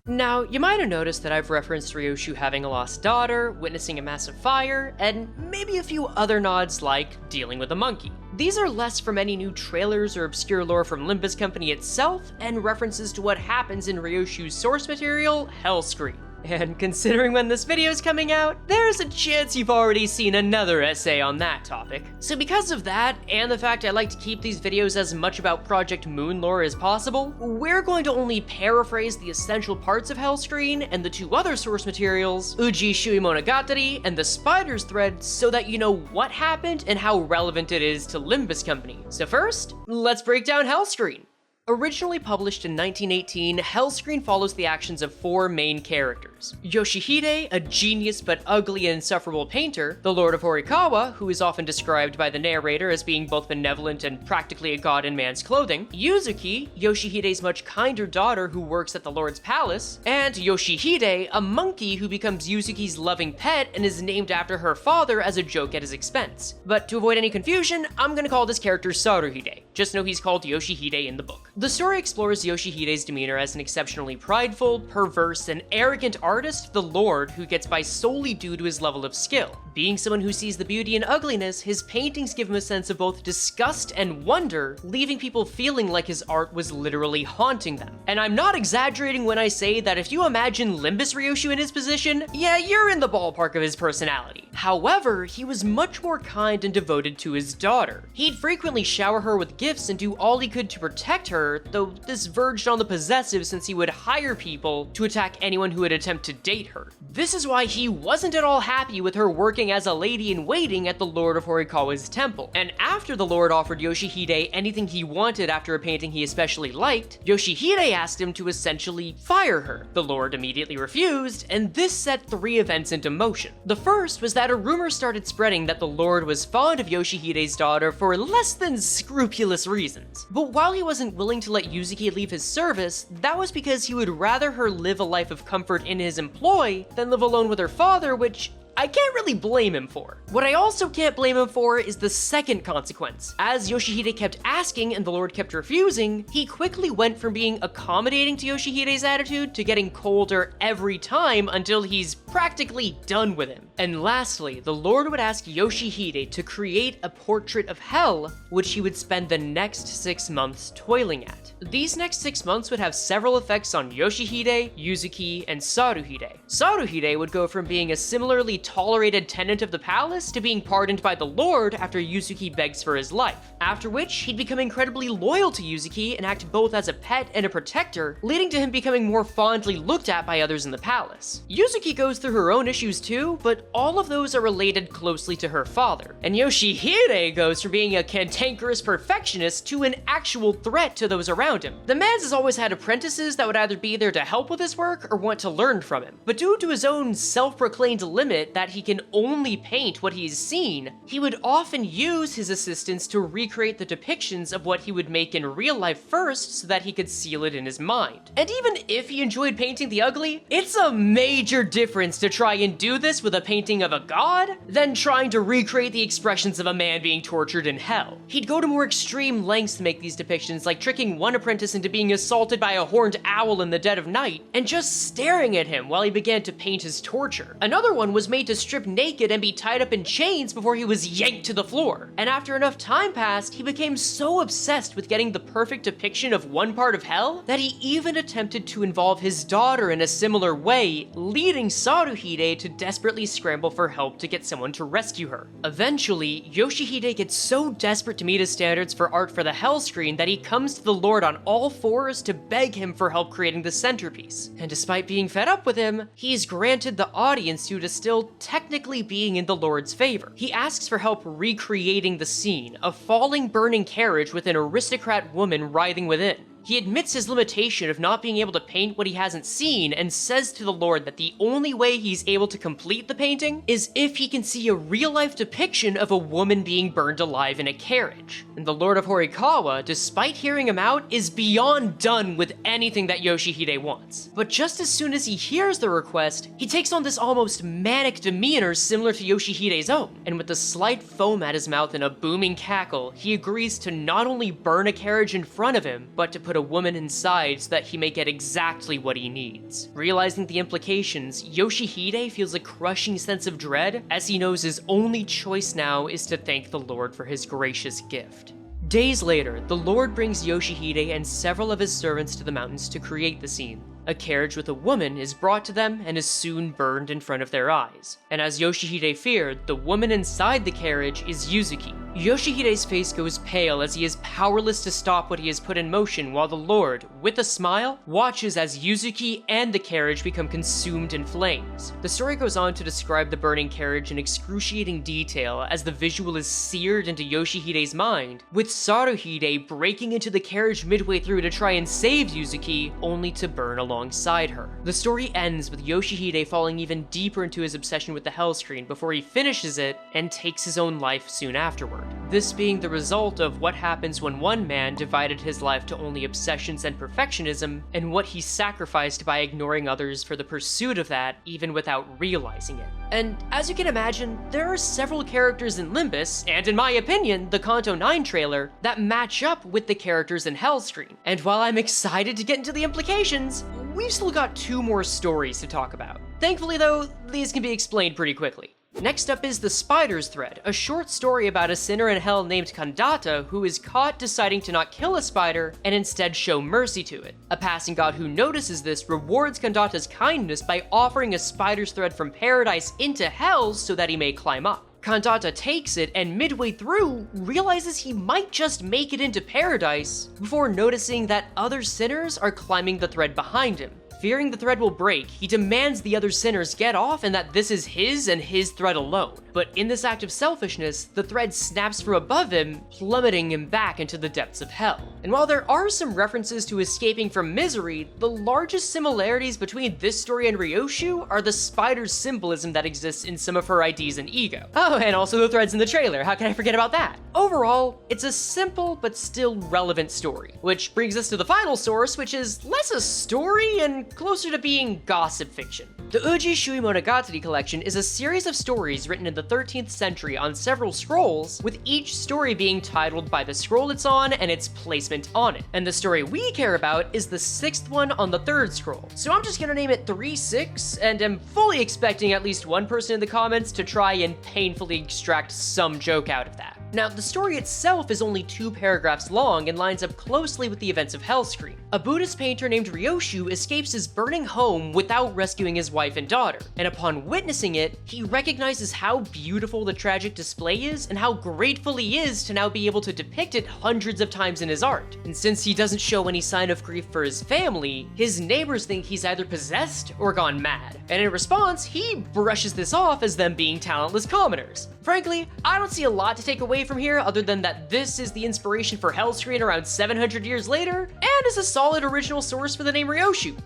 Now, you might have noticed that I've referenced Ryoshu having a lost daughter, witnessing a massive fire, and maybe a few other nods like dealing with a monkey. These are less from any new trailers or obscure lore from Limbus Company itself, and references to what happens in Ryoshu's source material, Hellscream. And considering when this video is coming out, there's a chance you've already seen another essay on that topic. So because of that, and the fact I like to keep these videos as much about Project Moon lore as possible, we're going to only paraphrase the essential parts of Hellscreen and the two other source materials, Uji Shui Monogatari and the Spider's Thread, so that you know what happened and how relevant it is to Limbus Company. So first, let's break down Hellscreen. Originally published in 1918, Hellscreen follows the actions of four main characters. Yoshihide, a genius but ugly and insufferable painter, the Lord of Horikawa, who is often described by the narrator as being both benevolent and practically a god in man's clothing, Yuzuki, Yoshihide's much kinder daughter who works at the Lord's palace, and Yoshihide, a monkey who becomes Yuzuki's loving pet and is named after her father as a joke at his expense. But to avoid any confusion, I'm gonna call this character Saruhide. Just know he's called Yoshihide in the book. The story explores Yoshihide's demeanor as an exceptionally prideful, perverse, and arrogant artist, the Lord, who gets by solely due to his level of skill. Being someone who sees the beauty in ugliness, his paintings give him a sense of both disgust and wonder, leaving people feeling like his art was literally haunting them. And I'm not exaggerating when I say that if you imagine Limbus Ryoshu in his position, yeah, you're in the ballpark of his personality. However, he was much more kind and devoted to his daughter. He'd frequently shower her with gifts and do all he could to protect her, though this verged on the possessive since he would hire people to attack anyone who would attempt to date her. This is why he wasn't at all happy with her working as a lady-in-waiting at the Lord of Horikawa's temple. And after the Lord offered Yoshihide anything he wanted after a painting he especially liked, Yoshihide asked him to essentially fire her. The Lord immediately refused, and this set three events into motion. The first was that a rumor started spreading that the Lord was fond of Yoshihide's daughter for less than scrupulous reasons. But while he wasn't willing to let Yuzuki leave his service, that was because he would rather her live a life of comfort in his employ than live alone with her father, which I can't really blame him for. What I also can't blame him for is the second consequence. As Yoshihide kept asking and the Lord kept refusing, he quickly went from being accommodating to Yoshihide's attitude to getting colder every time until he's practically done with him. And lastly, the Lord would ask Yoshihide to create a portrait of hell, which he would spend the next 6 months toiling at. These next 6 months would have several effects on Yoshihide, Yuzuki, and Saruhide. Saruhide would go from being a similarly tolerated tenant of the palace to being pardoned by the Lord after Yuzuki begs for his life, after which he'd become incredibly loyal to Yuzuki and act both as a pet and a protector, leading to him becoming more fondly looked at by others in the palace. Yuzuki goes through her own issues too, but all of those are related closely to her father. And Yoshihide goes from being a cantankerous perfectionist to an actual threat to those around him. The man has always had apprentices that would either be there to help with his work or want to learn from him. But due to his own self-proclaimed limit that he can only paint what he's seen, he would often use his assistants to recreate the depictions of what he would make in real life first so that he could seal it in his mind. And even if he enjoyed painting the ugly, it's a major difference to try and do this with a painting of a god than trying to recreate the expressions of a man being tortured in hell. He'd go to more extreme lengths to make these depictions, like tricking one apprentice into being assaulted by a horned owl in the dead of night and just staring at him while he began to paint his torture. Another one was made to strip naked and be tied up in chains before he was yanked to the floor. And after enough time passed, he became so obsessed with getting the perfect depiction of one part of hell that he even attempted to involve his daughter in a similar way, leading Saruhide to desperately scramble for help to get someone to rescue her. Eventually, Yoshihide gets so desperate to meet his standards for art for the hell screen that he comes to the Lord on all fours to beg him for help creating the centerpiece. And despite being fed up with him, he's granted the audience due to still technically being in the Lord's favor. He asks for help recreating the scene, a falling burning carriage with an aristocrat woman writhing within. He admits his limitation of not being able to paint what he hasn't seen and says to the Lord that the only way he's able to complete the painting is if he can see a real-life depiction of a woman being burned alive in a carriage. And the Lord of Horikawa, despite hearing him out, is beyond done with anything that Yoshihide wants. But just as soon as he hears the request, he takes on this almost manic demeanor similar to Yoshihide's own, and with a slight foam at his mouth and a booming cackle, he agrees to not only burn a carriage in front of him, but to put a woman inside so that he may get exactly what he needs. Realizing the implications, Yoshihide feels a crushing sense of dread as he knows his only choice now is to thank the Lord for his gracious gift. Days later, the Lord brings Yoshihide and several of his servants to the mountains to create the scene. A carriage with a woman is brought to them and is soon burned in front of their eyes. And as Yoshihide feared, the woman inside the carriage is Yuzuki. Yoshihide's face goes pale as he is powerless to stop what he has put in motion, while the Lord, with a smile, watches as Yuzuki and the carriage become consumed in flames. The story goes on to describe the burning carriage in excruciating detail as the visual is seared into Yoshihide's mind, with Saruhide breaking into the carriage midway through to try and save Yuzuki, only to burn alongside her. The story ends with Yoshihide falling even deeper into his obsession with the hell screen before he finishes it and takes his own life soon afterward. This being the result of what happens when one man divided his life to only obsessions and perfectionism, and what he sacrificed by ignoring others for the pursuit of that, even without realizing it. And as you can imagine, there are several characters in Limbus, and in my opinion, the Kanto 9 trailer, that match up with the characters in Hellscreen. And while I'm excited to get into the implications, we've still got 2 more stories to talk about. Thankfully though, these can be explained pretty quickly. Next up is The Spider's Thread, a short story about a sinner in hell named Kandata who is caught deciding to not kill a spider and instead show mercy to it. A passing god who notices this rewards Kandata's kindness by offering a spider's thread from paradise into hell so that he may climb up. Kandata takes it and midway through realizes he might just make it into paradise before noticing that other sinners are climbing the thread behind him. Fearing the thread will break, he demands the other sinners get off and that this is his and his thread alone. But in this act of selfishness, the thread snaps from above him, plummeting him back into the depths of hell. And while there are some references to escaping from misery, the largest similarities between this story and Ryoshu are the spider's symbolism that exists in some of her IDs and ego. Oh, and also the threads in the trailer, how can I forget about that? Overall, it's a simple but still relevant story, which brings us to the final source, which is less a story and closer to being gossip fiction. The Uji Shui Monogatari collection is a series of stories written in the 13th century on several scrolls, with each story being titled by the scroll it's on and its placement on it. And the story we care about is the 6th one on the 3rd scroll. So I'm just gonna name it 3-6, and am fully expecting at least one person in the comments to try and painfully extract some joke out of that. Now, the story itself is only 2 paragraphs long and lines up closely with the events of Hellscream. A Buddhist painter named Ryoshu escapes his burning home without rescuing his wife and daughter, and upon witnessing it, he recognizes how beautiful the tragic display is and how grateful he is to now be able to depict it hundreds of times in his art. And since he doesn't show any sign of grief for his family, his neighbors think he's either possessed or gone mad. And in response, he brushes this off as them being talentless commoners. Frankly, I don't see a lot to take away from here other than that this is the inspiration for Hellscream around 700 years later, and is a solid original source for the name Ryoshu.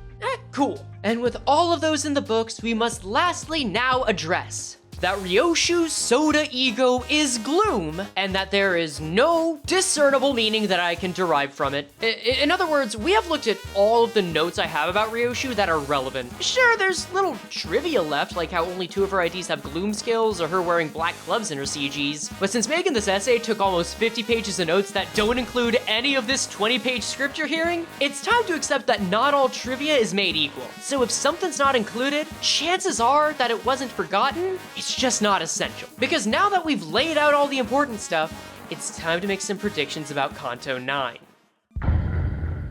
Cool. And with all of those in the books, we must lastly now address that Ryoshu's soda ego is gloom, and that there is no discernible meaning that I can derive from it. In other words, we have looked at all of the notes I have about Ryoshu that are relevant. Sure, there's little trivia left, like how only 2 of her IDs have gloom skills, or her wearing black gloves in her CGs. But since making this essay took almost 50 pages of notes that don't include any of this 20-page script you're hearing, it's time to accept that not all trivia is made equal. So if something's not included, chances are that it wasn't forgotten, it's just not essential. Because now that we've laid out all the important stuff, it's time to make some predictions about Kanto 9.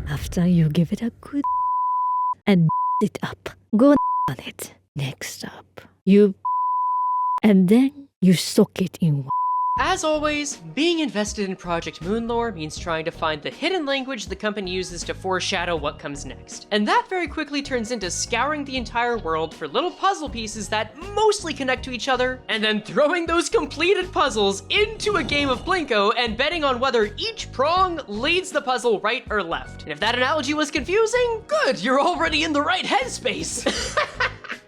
After you give it a good and it up, go on it. Next up, you and then you soak it in.
As always, being invested in Project Moon lore means trying to find the hidden language the company uses to foreshadow what comes next. And that very quickly turns into scouring the entire world for little puzzle pieces that mostly connect to each other, and then throwing those completed puzzles into a game of Plinko and betting on whether each prong leads the puzzle right or left. And if that analogy was confusing, good, you're already in the right headspace.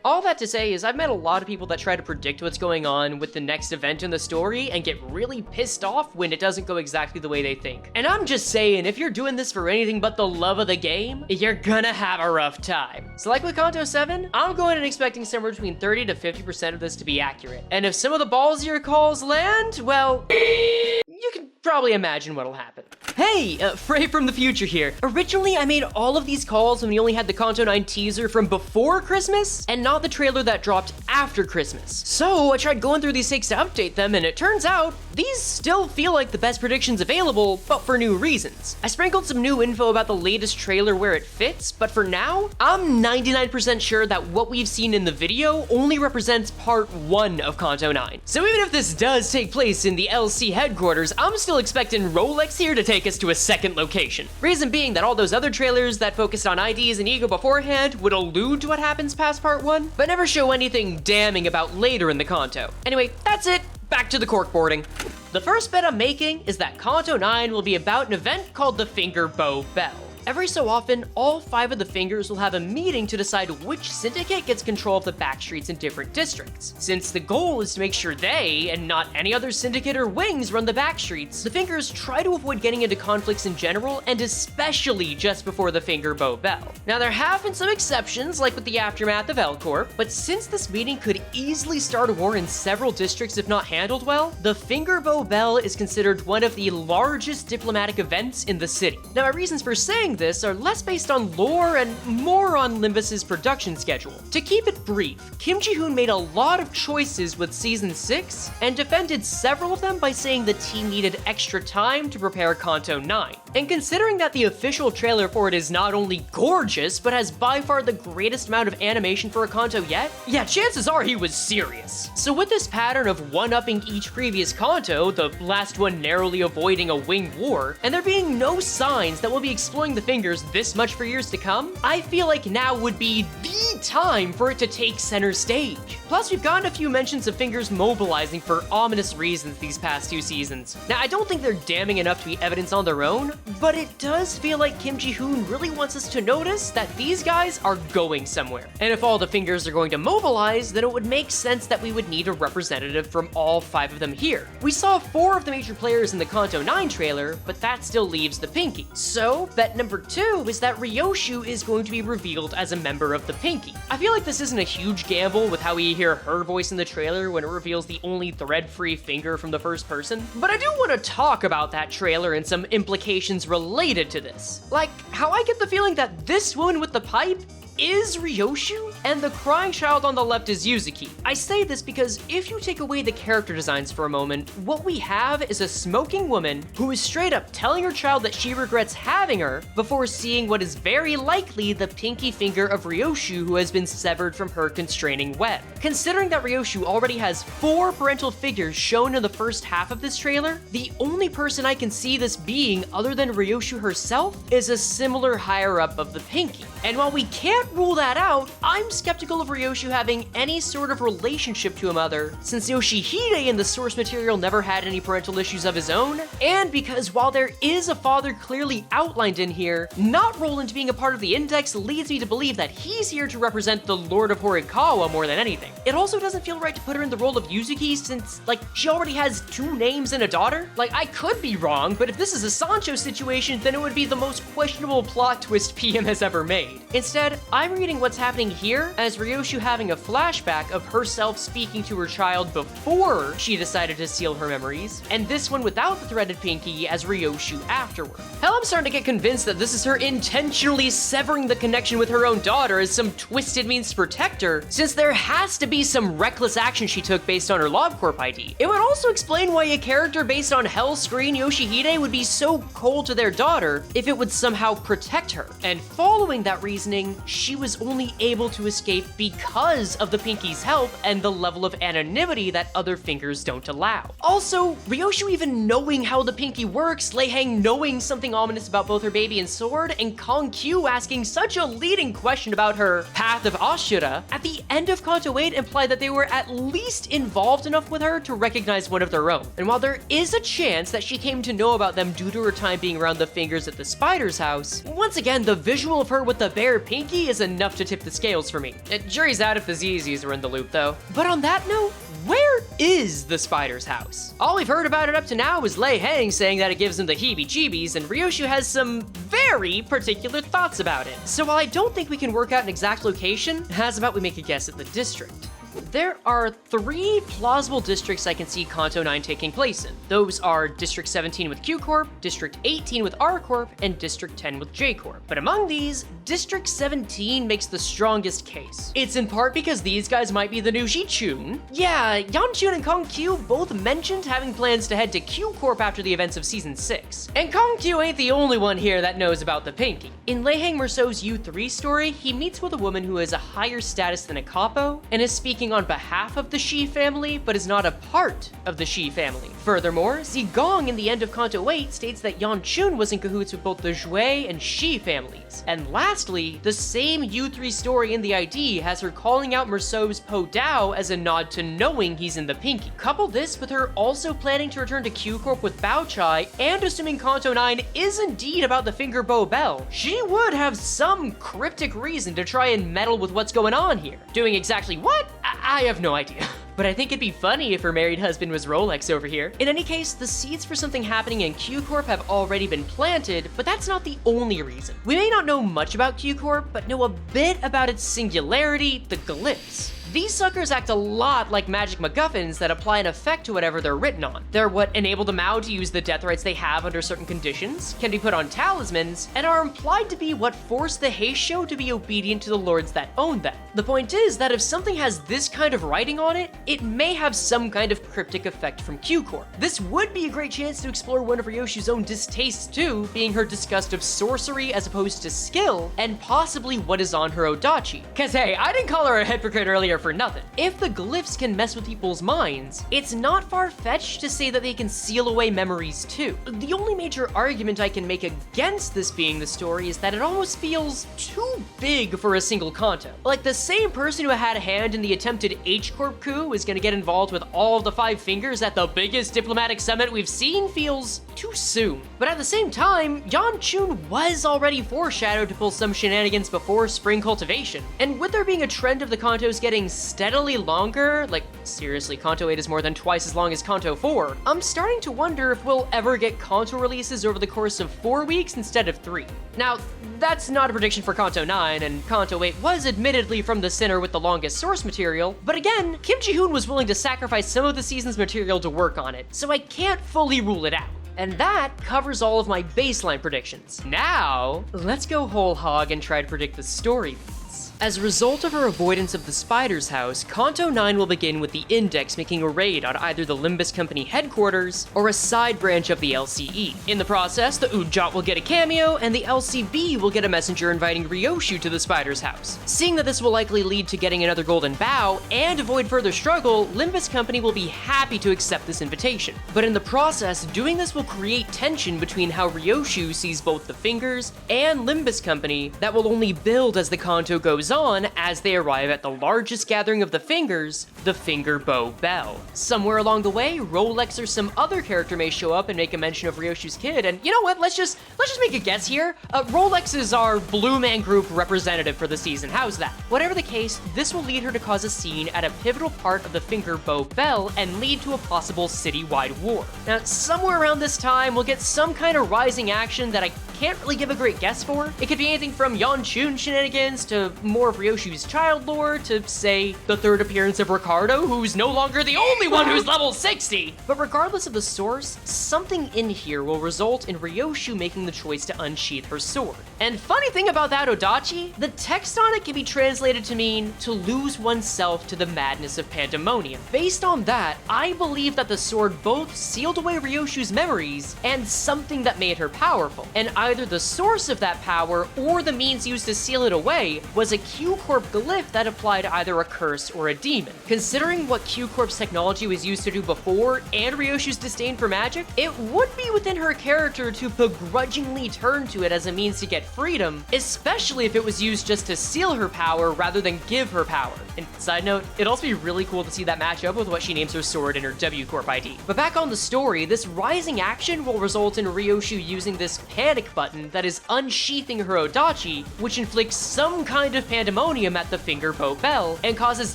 All that to say is I've met a lot of people that try to predict what's going on with the next event in the story and get really pissed off when it doesn't go exactly the way they think. And I'm just saying, if you're doing this for anything but the love of the game, you're gonna have a rough time. So like with Kanto 7, I'm going and expecting somewhere between 30 to 50% of this to be accurate. And if some of the ballsier calls land, well, you can probably imagine what'll happen. Hey, Frey from the future here. Originally, I made all of these calls when we only had the Kanto 9 teaser from before Christmas, and not the trailer that dropped after Christmas. So I tried going through these takes to update them, and it turns out these still feel like the best predictions available, but for new reasons. I sprinkled some new info about the latest trailer where it fits, but for now, I'm 99% sure that what we've seen in the video only represents part 1 of Kanto 9. So even if this does take place in the LC headquarters, I'm still expecting Rolex here to take us to a second location. Reason being that all those other trailers that focused on IDs and ego beforehand would allude to what happens past part 1, but never show anything damning about later in the Kanto. Anyway, that's it. Back to the corkboarding. The first bet I'm making is that Kanto 9 will be about an event called the Finger Bow Bell. Every so often, all 5 of the fingers will have a meeting to decide which syndicate gets control of the backstreets in different districts. Since the goal is to make sure they, and not any other syndicate or wings, run the backstreets, the fingers try to avoid getting into conflicts in general, and especially just before the Finger Bow Bell. Now there have been some exceptions, like with the aftermath of L-Corp, but since this meeting could easily start a war in several districts if not handled well, the Finger Bow Bell is considered one of the largest diplomatic events in the city. Now my reasons for saying this are less based on lore and more on Limbus's production schedule. To keep it brief, Kim Ji-hoon made a lot of choices with Season 6 and defended several of them by saying the team needed extra time to prepare Kanto 9. And considering that the official trailer for it is not only gorgeous, but has by far the greatest amount of animation for a Kanto yet, yeah, chances are he was serious. So with this pattern of one-upping each previous Kanto, the last one narrowly avoiding a winged war, and there being no signs that we'll be exploring the fingers this much for years to come, I feel like now would be the time for it to take center stage. Plus, we've gotten a few mentions of fingers mobilizing for ominous reasons these past 2 seasons. Now, I don't think they're damning enough to be evidence on their own, but it does feel like Kim Ji-hoon really wants us to notice that these guys are going somewhere. And if all the fingers are going to mobilize, then it would make sense that we would need a representative from all 5 of them here. We saw 4 of the major players in the Kanto 9 trailer, but that still leaves the Pinky. So, bet number number 2 is that Ryoshu is going to be revealed as a member of the Pinky. I feel like this isn't a huge gamble with how we hear her voice in the trailer when it reveals the only thread-free finger from the first person, but I do want to talk about that trailer and some implications related to this. Like, how I get the feeling that this woman with the pipe is Ryoshu, and the crying child on the left is Yuzuki. I say this because if you take away the character designs for a moment, what we have is a smoking woman who is straight up telling her child that she regrets having her before seeing what is very likely the pinky finger of Ryoshu who has been severed from her constraining web. Considering that Ryoshu already has 4 parental figures shown in the first half of this trailer, the only person I can see this being other than Ryoshu herself is a similar higher up of the pinky. And while we can't rule that out, I'm skeptical of Ryoshu having any sort of relationship to a mother, since Yoshihide in the source material never had any parental issues of his own, and because while there is a father clearly outlined in here, not Roland being a part of the index leads me to believe that he's here to represent the Lord of Horikawa more than anything. It also doesn't feel right to put her in the role of Yuzuki since, like, she already has 2 names and a daughter. Like, I could be wrong, but if this is a Sancho situation, then it would be the most questionable plot twist PM has ever made. Instead, I'm reading what's happening here as Ryoshu having a flashback of herself speaking to her child before she decided to seal her memories, and this one without the threaded pinky as Ryoshu afterward. Hell, I'm starting to get convinced that this is her intentionally severing the connection with her own daughter as some twisted means to protect her, since there has to be some reckless action she took based on her LobCorp ID. It would also explain why a character based on Hellscreen Yoshihide would be so cold to their daughter if it would somehow protect her. And following that reasoning, she was only able to escape because of the pinky's help and the level of anonymity that other fingers don't allow. Also, Ryoshu even knowing how the pinky works, Leihang knowing something ominous about both her baby and sword, and Kong Q asking such a leading question about her path of Ashura, at the end of Kanto 8 implied that they were at least involved enough with her to recognize one of their own. And while there is a chance that she came to know about them due to her time being around the fingers at the spider's house, once again, the visual of her with the bare pinky is enough to tip the scales for me. Jury's out if the ZZs are in the loop though. But on that note, where is the spider's house? All we've heard about it up to now is Leihang saying that it gives him the heebie-jeebies, and Ryoshu has some very particular thoughts about it. So while I don't think we can work out an exact location, how's about we make a guess at the district? There are 3 plausible districts I can see Kanto 9 taking place in. Those are District 17 with Q Corp, District 18 with R Corp, and District 10 with J Corp. But among these, District 17 makes the strongest case. It's in part because these guys might be the new Ji-chun. Yeah, Yanchun and Kong Q both mentioned having plans to head to Q Corp after the events of Season 6. And Kong Q ain't the only one here that knows about the pinky. In Leihang Merceau's U3 story, he meets with a woman who has a higher status than a capo, and is speaking on behalf of the Shi family, but is not a part of the Shi family. Furthermore, Zigong in the end of Kanto 8 states that Yanchun was in cahoots with both the Jue and Shi families. And lastly, the same U3 story in the ID has her calling out Merceau's Po Dao as a nod to knowing he's in the pinky. Couple this with her also planning to return to Q Corp with Bao Chai, and assuming Kanto 9 is indeed about the finger Bo Bell, she would have some cryptic reason to try and meddle with what's going on here. Doing exactly what? I have no idea. But I think it'd be funny if her married husband was Rolex over here. In any case, the seeds for something happening in Q Corp have already been planted, but that's not the only reason. We may not know much about Q Corp, but know a bit about its singularity, the glyphs. These suckers act a lot like magic MacGuffins that apply an effect to whatever they're written on. They're what enable the Mao to use the death rights they have under certain conditions, can be put on talismans, and are implied to be what force the Heisho to be obedient to the lords that own them. The point is that if something has this kind of writing on it, it may have some kind of cryptic effect from Q Corp. This would be a great chance to explore one of Ryoshu's own distastes too, being her disgust of sorcery as opposed to skill, and possibly what is on her Odachi. Cause hey, I didn't call her a hypocrite earlier for nothing. If the glyphs can mess with people's minds, it's not far-fetched to say that they can seal away memories too. The only major argument I can make against this being the story is that it almost feels too big for a single Kanto. Like the same person who had a hand in the attempted H-Corp coup is gonna get involved with all of the 5 fingers at the biggest diplomatic summit we've seen feels too soon. But at the same time, Yanchun was already foreshadowed to pull some shenanigans before spring cultivation. And with there being a trend of the Kantos getting steadily longer, like Seriously, Kanto 8 is more than twice as long as Kanto 4. I'm starting to wonder if we'll ever get Kanto releases over the course of 4 weeks instead of 3. Now, that's not a prediction for Kanto 9, and Kanto 8 was admittedly from the center with the longest source material, but again, Kim Ji-hoon was willing to sacrifice some of the season's material to work on it, so I can't fully rule it out. And that covers all of my baseline predictions. Now, let's go whole hog and try to predict the story beats. As a result of her avoidance of the Spider's house, Kanto 9 will begin with the Index making a raid on either the Limbus Company headquarters or a side branch of the LCE. In the process, the Udjot will get a cameo, and the LCB will get a messenger inviting Ryoshu to the Spider's house. Seeing that this will likely lead to getting another golden bow and avoid further struggle, Limbus Company will be happy to accept this invitation. But in the process, doing this will create tension between how Ryoshu sees both the Fingers and Limbus Company that will only build as the Kanto goes on as they arrive at the largest gathering of the Fingers, the Finger Bow Bell. Somewhere along the way, Rolex or some other character may show up and make a mention of Ryoshu's kid, and you know what, let's just make a guess here. Rolex is our Blue Man Group representative for the season, how's that? Whatever the case, this will lead her to cause a scene at a pivotal part of the Finger Bow Bell and lead to a possible citywide war. Now, somewhere around this time, we'll get some kind of rising action that I can't really give a great guess for. It could be anything from Yeonchun shenanigans to more of Ryoshu's child lore to, say, the third appearance of Ricardo, who's no longer the only one who's level 60! But regardless of the source, something in here will result in Ryoshu making the choice to unsheath her sword. And funny thing about that Odachi, the text on it can be translated to mean to lose oneself to the madness of pandemonium. Based on that, I believe that the sword both sealed away Ryoshu's memories and something that made her powerful. And either the source of that power or the means used to seal it away was a Q-Corp glyph that applied either a curse or a demon. Considering what Q-Corp's technology was used to do before and Ryoshu's disdain for magic, it would be within her character to begrudgingly turn to it as a means to get freedom, especially if it was used just to seal her power rather than give her power. And side note, it'd also be really cool to see that match up with what she names her sword in her W-Corp ID. But back on the story, this rising action will result in Ryoshu using this panic button that is unsheathing her Odachi, which inflicts some kind of pandemonium at the Finger Bow Bell and causes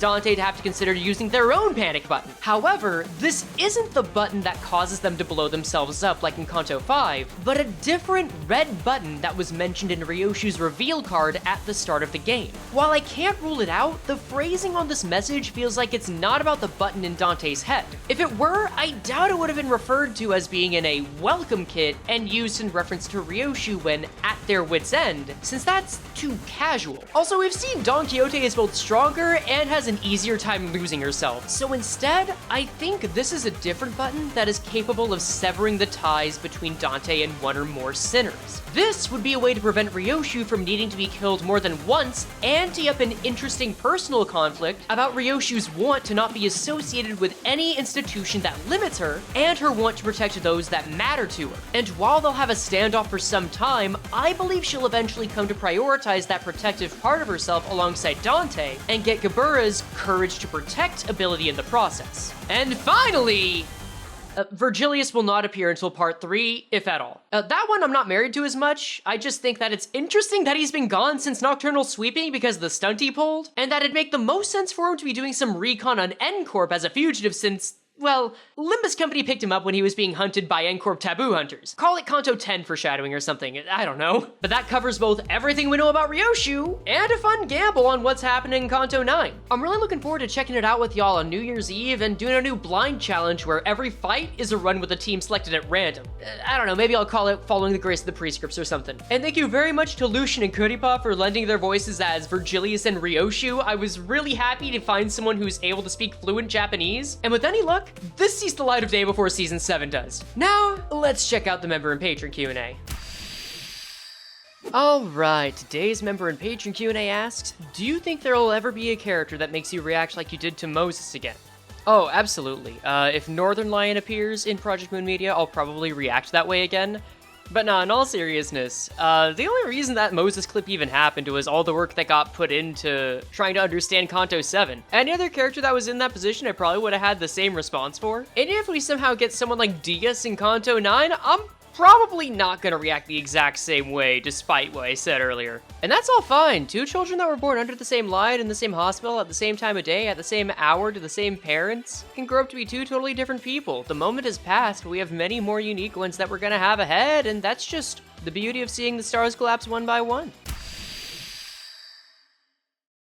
Dante to have to consider using their own panic button. However, this isn't the button that causes them to blow themselves up like in Kanto 5, but a different red button that was mentioned in Ryoshu's reveal card at the start of the game. While I can't rule it out, the phrasing on this message feels like it's not about the button in Dante's head. If it were, I doubt it would have been referred to as being in a welcome kit and used in reference to Ryoshu when at their wit's end, since that's too casual. Also, we've seen Don Quixote is both stronger and has an easier time losing herself, so instead, I think this is a different button that is capable of severing the ties between Dante and one or more sinners. This would be a way to prevent Ryoshu from needing to be killed more than once and tee up an interesting personal conflict about Ryoshu's want to not be associated with any institution that limits her and her want to protect those that matter to her. And while they'll have a standoff for some time, I believe she'll eventually come to prioritize that protective part of herself alongside Dante and get Gebura's courage to protect ability in the process. And finally, Vergilius will not appear until part 3, if at all. That one I'm not married to as much. I just think that it's interesting that he's been gone since Nocturnal Sweeping because of the stunt he pulled, and that it'd make the most sense for him to be doing some recon on N-Corp as a fugitive since, well, Limbus Company picked him up when he was being hunted by N-Corp taboo hunters. Call it Kanto 10 foreshadowing or something, I don't know. But that covers both everything we know about Ryoshu and a fun gamble on what's happening in Kanto 9. I'm really looking forward to checking it out with y'all on New Year's Eve and doing a new blind challenge where every fight is a run with a team selected at random. I don't know, maybe I'll call it Following the Grace of the Prescripts or something. And thank you very much to Lucien and Kuripa for lending their voices as Vergilius and Ryoshu. I was really happy to find someone who's able to speak fluent Japanese, and with any luck, this sees the light of day before Season 7 does. Now, let's check out the member and patron Q&A. Alright, today's member and patron Q&A asks, do you think there will ever be a character that makes you react like you did to Moses again? Oh, absolutely. If Northern Lion appears in Project Moon Media, I'll probably react that way again. But nah, in all seriousness, the only reason that Moses clip even happened was all the work that got put into trying to understand Kanto 7. Any other character that was in that position, I probably would have had the same response for. And if we somehow get someone like Diaz in Kanto 9, I'm probably not gonna react the exact same way, despite what I said earlier. And that's all fine. Two children that were born under the same line in the same hospital at the same time of day, at the same hour to the same parents, can grow up to be two totally different people. The moment has passed, but we have many more unique ones that we're gonna have ahead, and that's just the beauty of seeing the stars collapse one by one.